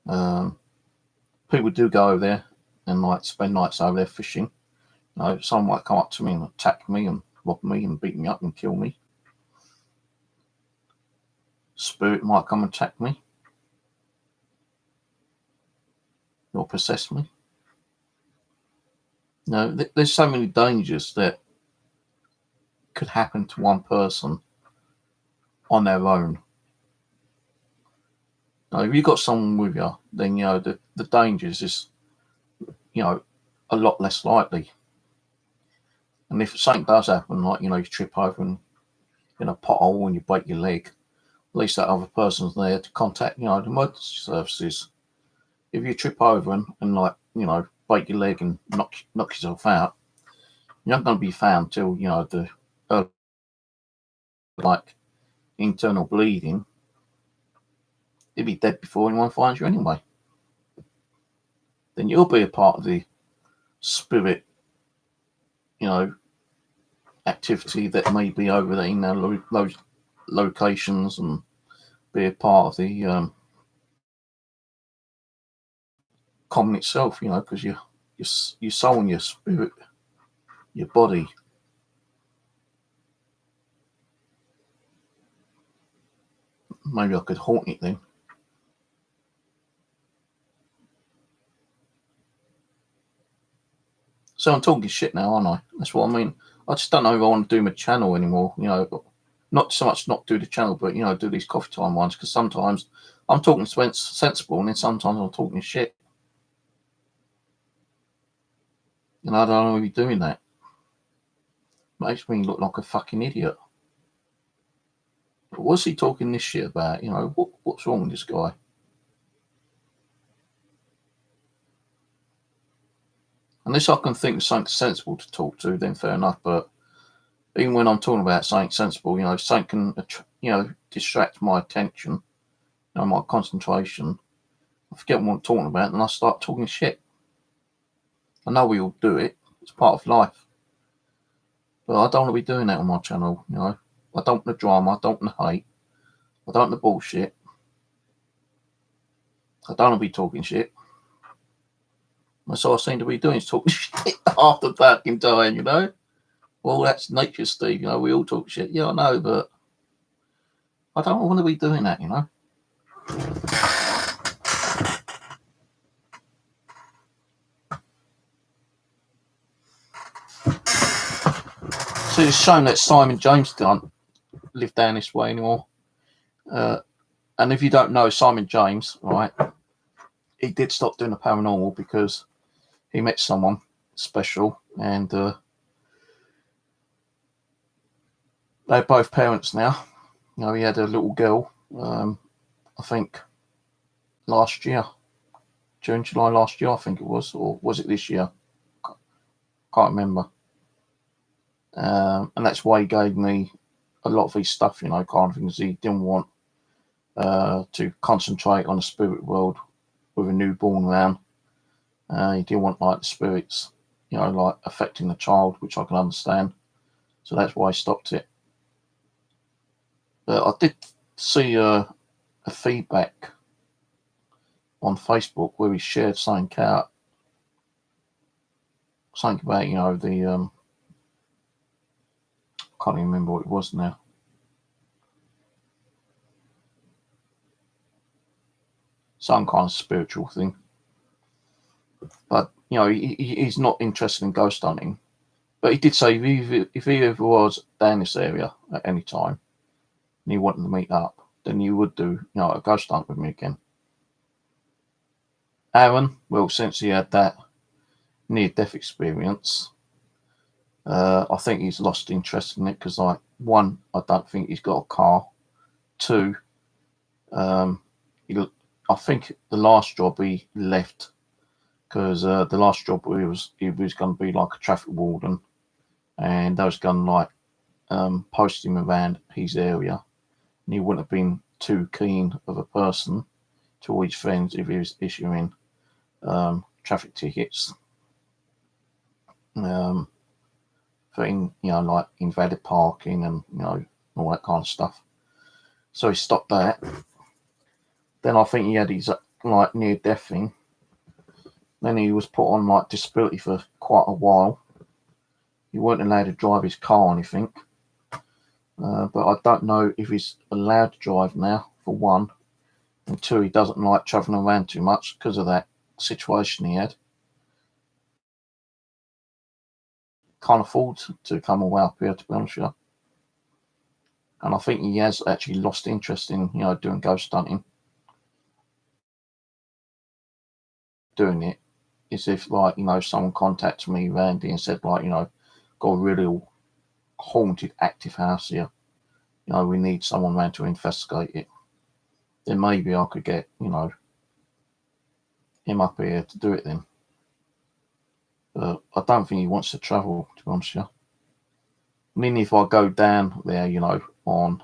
[SPEAKER 1] People do go over there and like spend nights over there fishing. Someone might come up to me and attack me and rob me and beat me up and kill me. Spirit might come and attack me or possess me. There's so many dangers that could happen to one person on their own. Now, if you've got someone with you, then the dangers is a lot less likely. And if something does happen, like you trip over in a pothole and you break your leg, at least that other person's there to contact the emergency services. If you trip over and like break your leg and knock yourself out, you're not going to be found till the like internal bleeding. You'll be dead before anyone finds you anyway. Then you'll be a part of the spirit, activity that may be over there in those locations, and be a part of the common itself. Because your soul and your spirit, your body. Maybe I could haunt it then. So I'm talking shit now, aren't I? That's what I mean. I just don't know if I want to do my channel anymore. Not so much not do the channel, but do these coffee time ones, because sometimes I'm talking sensible, and then sometimes I'm talking shit. And I don't want to be doing that. Makes me look like a fucking idiot. But what's he talking this shit about? What's wrong with this guy? Unless I can think of something sensible to talk to, then fair enough. But even when I'm talking about something sensible, something can, distract my attention, my concentration. I forget what I'm talking about, and I start talking shit. I know we all do it. It's part of life. But I don't want to be doing that on my channel, I don't want the drama. I don't want the hate. I don't want the bullshit. I don't want to be talking shit. That's all I seem to be doing is talking shit half the fucking time, Well, that's nature, Steve. We all talk shit. Yeah, I know, but I don't want to be doing that, So it's a shame that Simon James don't live down this way anymore. And if you don't know Simon James, right, he did stop doing the paranormal because he met someone special, and they're both parents now. You know, he had a little girl, I think last year, June, July last year, I think it was, or was it this year? Can't remember. And that's why he gave me a lot of his stuff, you know, kind of things. He didn't want to concentrate on the spirit world with a newborn around. He didn't want like the spirits, you know, like affecting the child, which I can understand. So that's why I stopped it. But I did see a feedback on Facebook where he shared something out, something about, you know, the can't even remember what it was now. Some kind of spiritual thing. But you know, he's not interested in ghost hunting. But he did say if he ever was down this area at any time and he wanted to meet up, then he would do, you know, a ghost hunt with me again. Aaron, well, since he had that near-death experience, I think he's lost interest in it because, like, one, I don't think he's got a car. Two, I think the last job he left because the last job he was going to be like a traffic warden, and they was going to like post him around his area, and he wouldn't have been too keen of a person to all his friends if he was issuing traffic tickets for you know, like invalid parking and, you know, all that kind of stuff. So he stopped that. Then I think he had his like near death thing. Then he was put on like disability for quite a while. He weren't allowed to drive his car or anything. But I don't know if he's allowed to drive now, for one. And two, he doesn't like travelling around too much because of that situation he had. Can't afford to come away up here, to be honest with you. And I think he has actually lost interest in, you know, doing ghost hunting. Doing it is if, like, you know, someone contacted me, Randy, and said, like, you know, got a really haunted active house here. You know, we need someone around to investigate it. Then maybe I could get, you know, him up here to do it then. But I don't think he wants to travel, to be honest with you. I mean, if I go down there, you know, on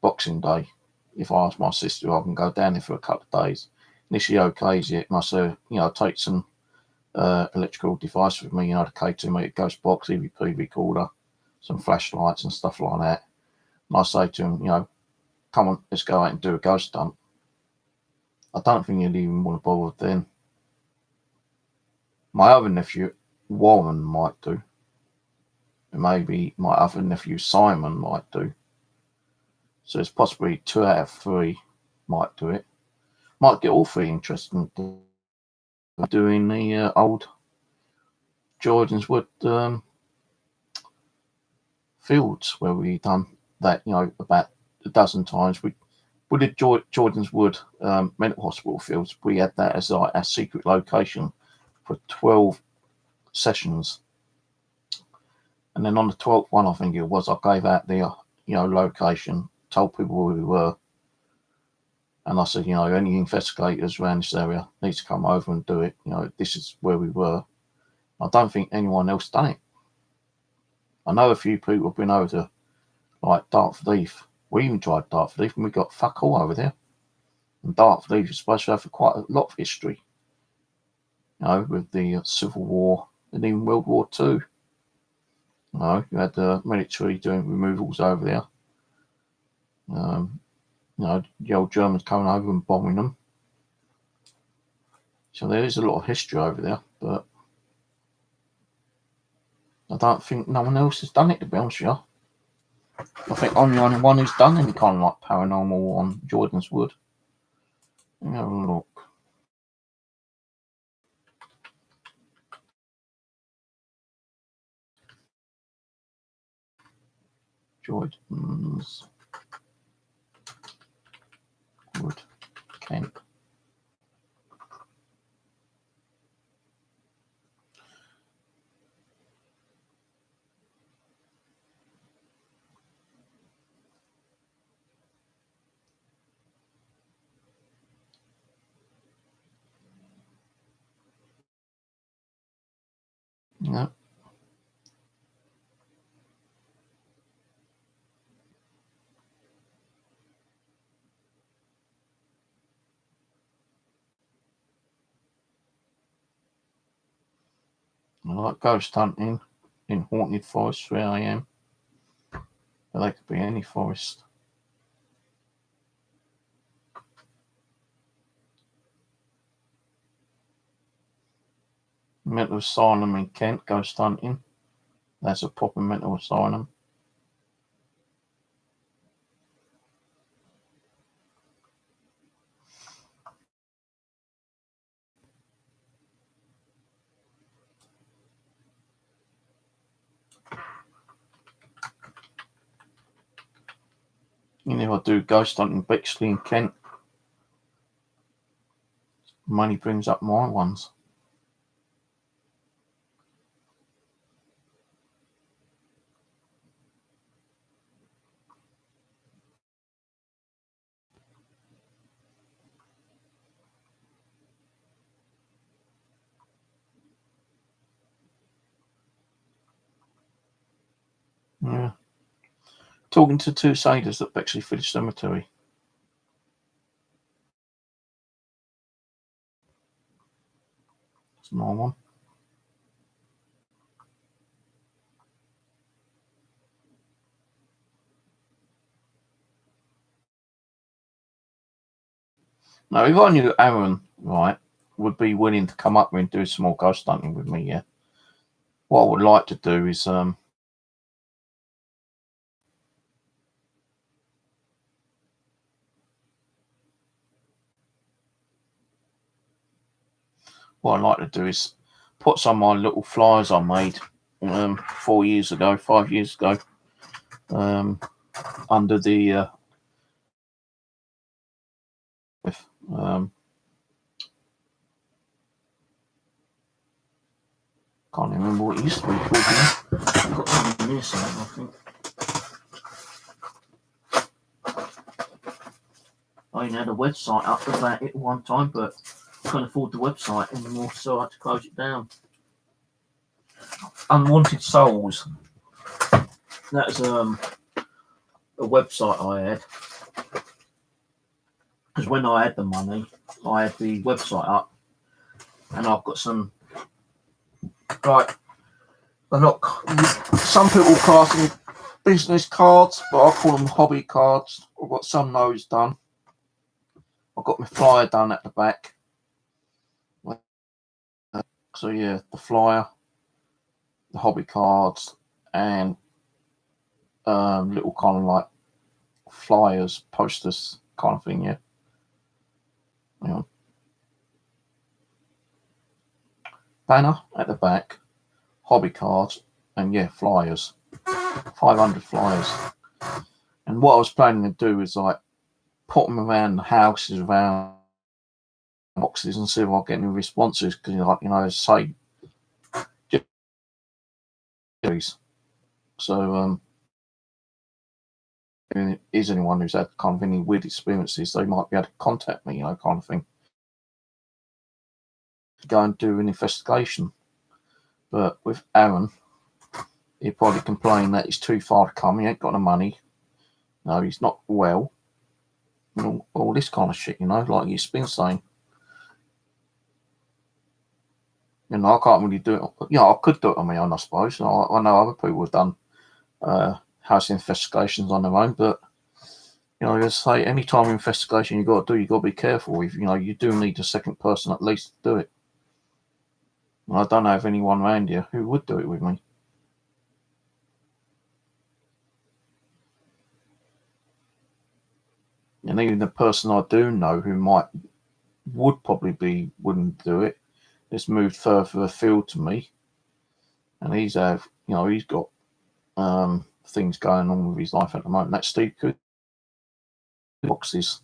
[SPEAKER 1] Boxing Day, if I ask my sister, I can go down there for a couple of days. And if she okays it, and I say, you know, take some electrical device with me, you know, the K2 meter ghost box, EVP recorder, some flashlights and stuff like that. And I say to him, you know, come on, let's go out and do a ghost hunt. I don't think he'd even want to bother then. My other nephew, Warren, might do. And maybe my other nephew, Simon, might do. So it's possibly 2 out of 3 might do it. Might get all 3 interested in doing the old Jordan's Wood fields where we done that, you know, about a dozen times. We did Jordan's Wood mental hospital fields. We had that as like our secret location for 12 sessions. And then on the 12th one, I think it was, I gave out the, you know, location, told people where we were. And I said, you know, any investigators around this area need to come over and do it. You know, this is where we were. I don't think anyone else done it. I know a few people have been over to, like, Dartford Heath. We even tried Dartford Heath and we got fuck all over there. And Dartford Heath is supposed to have quite a lot of history. You know, with the Civil War and even World War II. You know, you had the military doing removals over there. You know, the old Germans coming over and bombing them. So there is a lot of history over there, but I don't think no one else has done it, to be honest with you. I think I'm the only one who's done any kind of like paranormal on Jordan's Wood. Let me have a look. Jordan's Wood Camp. Yeah. I like ghost hunting in haunted forests where I am. But they could be any forest. Mental asylum in Kent, ghost hunting. That's a proper mental asylum. You know, I do ghost hunting in Bexley in Kent. Money brings up my ones. Yeah. Talking to two sailors at Bexley Village Cemetery. It's my one. Now, if I knew Aaron, right, would be willing to come up here and do some more ghost hunting with me, yeah. What I would like to do is what I'd like to do is put some of my little flyers I made 4 years ago, 5 years ago, under the can't remember what it used to be called. I've got something in here somewhere, I think. I had a website up about it one time, but I couldn't afford the website anymore, so I had to close it down. Unwanted Souls. That's a website I had. Because when I had the money, I had the website up, and I've got some, like, they're not, some people class them business cards, but I call them hobby cards. I've got some of those done. I've got my flyer done at the back. So yeah, the flyer, the hobby cards, and little kind of like flyers, posters kind of thing, yeah. Banner at the back, hobby cards, and yeah, flyers. 500 flyers. And what I was planning to do is like put them around the houses, around boxes, and see if I get any responses. Because like, you know, say, so if is anyone who's had kind of any weird experiences, they might be able to contact me, you know, kind of thing. Go and do an investigation. But with Aaron, he'd probably complain that he's too far to come. He ain't got the money. No, he's not well. All this kind of shit, you know, like he's been saying. You know, I can't really do it. You know, I could do it on my own, I suppose. I know other people have done house investigations on their own, but you know, as I say, any time investigation you got to be careful. If you know, you do need a second person at least to do it. And I don't have anyone around here who would do it with me. And even the person I do know who would probably wouldn't do it, has moved further afield to me, and he's got things going on with his life at the moment. That's Steve Cook boxes.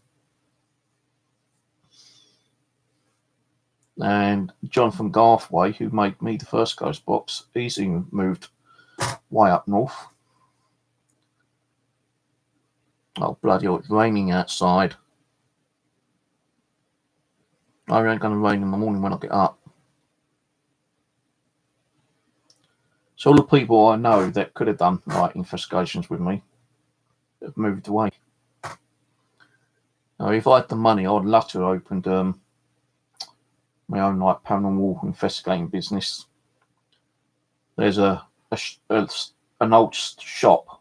[SPEAKER 1] And Jonathan Garthway, who made me the first ghost box, he's even moved way up north. Oh bloody hell, it's raining outside. I ain't going to rain in the morning when I get up. So all the people I know that could have done like investigations with me have moved away. Now, if I had the money, I'd love to have opened my own like paranormal investigating business. There's an old shop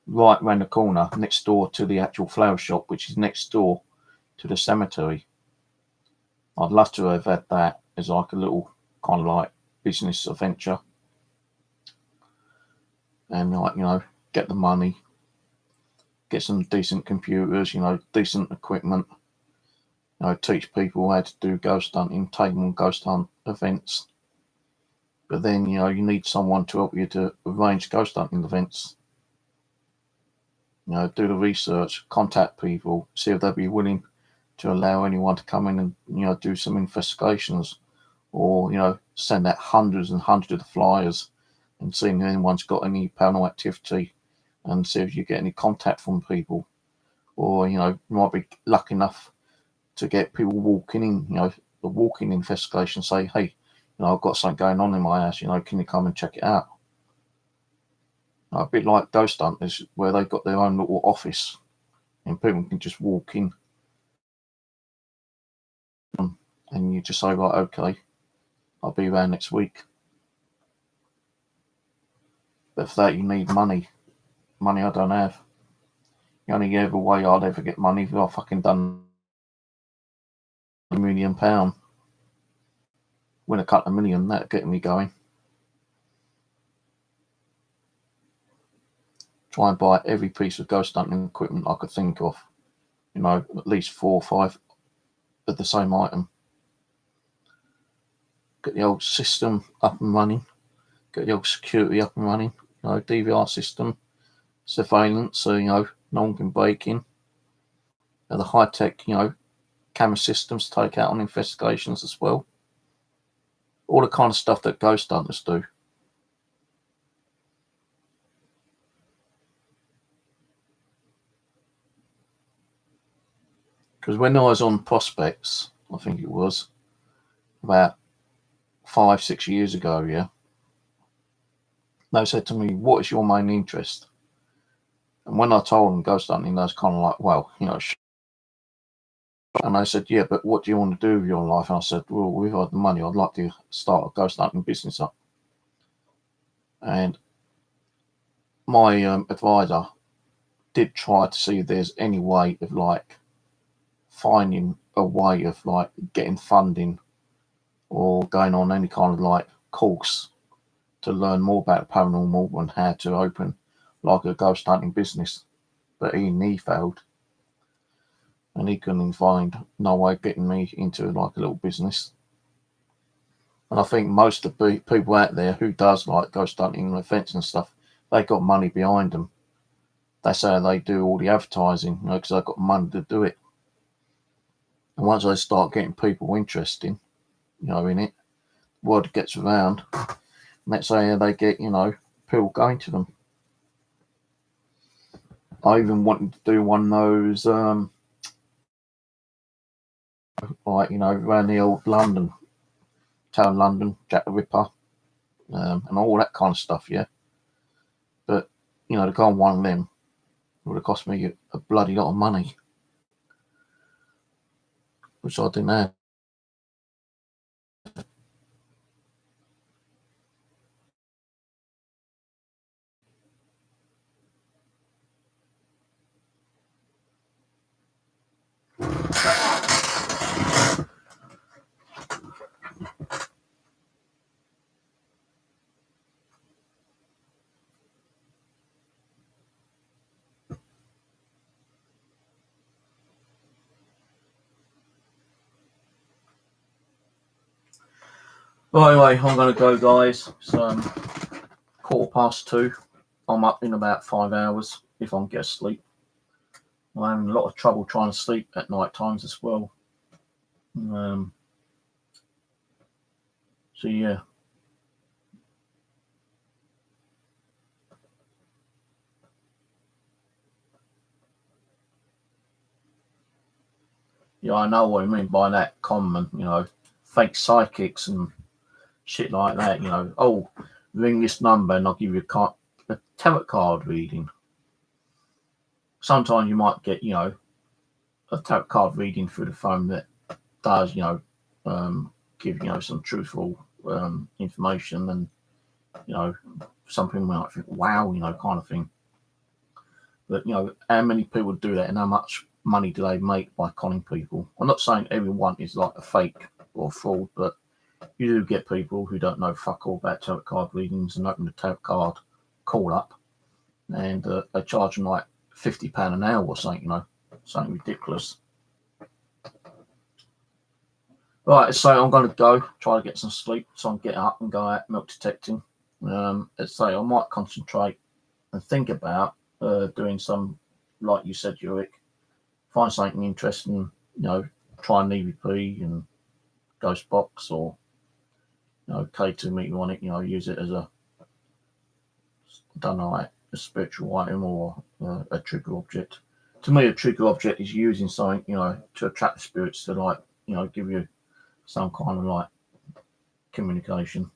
[SPEAKER 1] right round the corner next door to the actual flower shop, which is next door to the cemetery. I'd love to have had that as like a little kind of like business adventure, and like, you know, get the money, get some decent computers, you know, decent equipment, you know, teach people how to do ghost hunting, take them on ghost hunt events. But then, you know, you need someone to help you to arrange ghost hunting events. You know, do the research, contact people, see if they'll be willing to allow anyone to come in and, you know, do some investigations, or, you know, send out hundreds and hundreds of flyers and see if anyone's got any paranormal activity, and see if you get any contact from people. Or, you know, you might be lucky enough to get people walking in, you know, the walk-in investigation, say, hey, you know, I've got something going on in my house, you know, can you come and check it out? You know, a bit like ghost hunters, where they've got their own little office and people can just walk in and you just say, right, okay, I'll be around next week. But for that, you need money. Money I don't have. The only ever way I'd ever get money if I fucking done £1 million. Win a couple of million, that'd get me going. Try and buy every piece of ghost hunting equipment I could think of. You know, at least 4 or 5 of the same item. Get the old system up and running. Get the old security up and running. You know, DVR system, surveillance, so, you know, no one can break in. And the high-tech, you know, camera systems take out on investigations as well. All the kind of stuff that ghost hunters do. Because when I was on Prospects, I think it was about 5-6 years ago, yeah, they said to me, what is your main interest? And when I told them ghost hunting, they was kind of like, well, you know, and they said, yeah, but what do you want to do with your life? And I said, well, we've had the money, I'd like to start a ghost hunting business up. And my advisor did try to see if there's any way of like finding a way of like getting funding or going on any kind of like course to learn more about paranormal and how to open like a ghost hunting business. But he failed, and he couldn't find no way of getting me into like a little business. And I think most of the people out there who does like ghost hunting events and stuff, they got money behind them. That's how they do all the advertising, you know, because they've got money to do it. And once they start getting people interested, you know, in it, word gets around. And that's how they get, you know, people going to them. I even wanted to do one of those, like, you know, around the old London, town London, Jack the Ripper, and all that kind of stuff, yeah. But, you know, to go on one of them would have cost me a bloody lot of money, which I didn't have. Well, anyway, I'm going to go, guys. It's 2:15. I'm up in about 5 hours if I can get sleep. I'm having a lot of trouble trying to sleep at night times as well. So, yeah. Yeah, I know what I mean by that common, you know, fake psychics and shit like that, you know. Oh, ring this number and I'll give you a tarot card reading. Sometimes you might get, a tarot card reading through the phone that does, give, some truthful information, and, something might think, wow, kind of thing. But, how many people do that and how much money do they make by conning people? I'm not saying everyone is like a fake or a fraud, but you do get people who don't know fuck all about tarot card readings and open the tarot card call up, and they charge them like £50 an hour or something, something ridiculous. Right, so I'm going to go try to get some sleep, so I can get up and go out milk detecting. Let's say I might concentrate and think about doing some, like you said, Ulrich, find something interesting, try an EVP and Ghost Box, or K2 meter on it, use it as a, I don't know, a spiritual item or a trigger object. To me, a trigger object is using something, to attract the spirits to, like, give you some kind of like communication.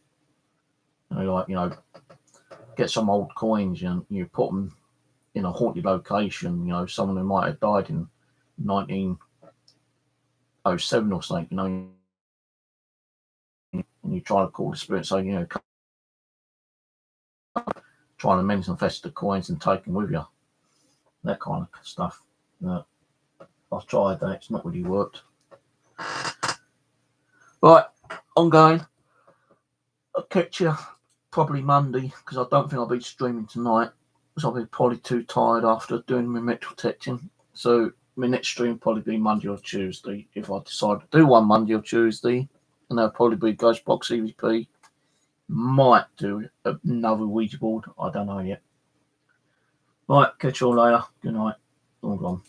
[SPEAKER 1] Get some old coins and you put them in a haunted location, someone who might have died in 1907 or something, and you try to call the spirit, so, trying to manifest the coins and take them with you. That kind of stuff. I've tried that, it's not really worked. Right, I'm going. I'll catch you probably Monday, because I don't think I'll be streaming tonight, because I'll be probably too tired after doing my metal detecting. So my next stream will probably be Monday or Tuesday, if I decide to do one Monday or Tuesday, and that'll probably be Ghost Box EVP. Might do another Ouija board, I don't know yet. Right, catch you all later. Good night. All gone.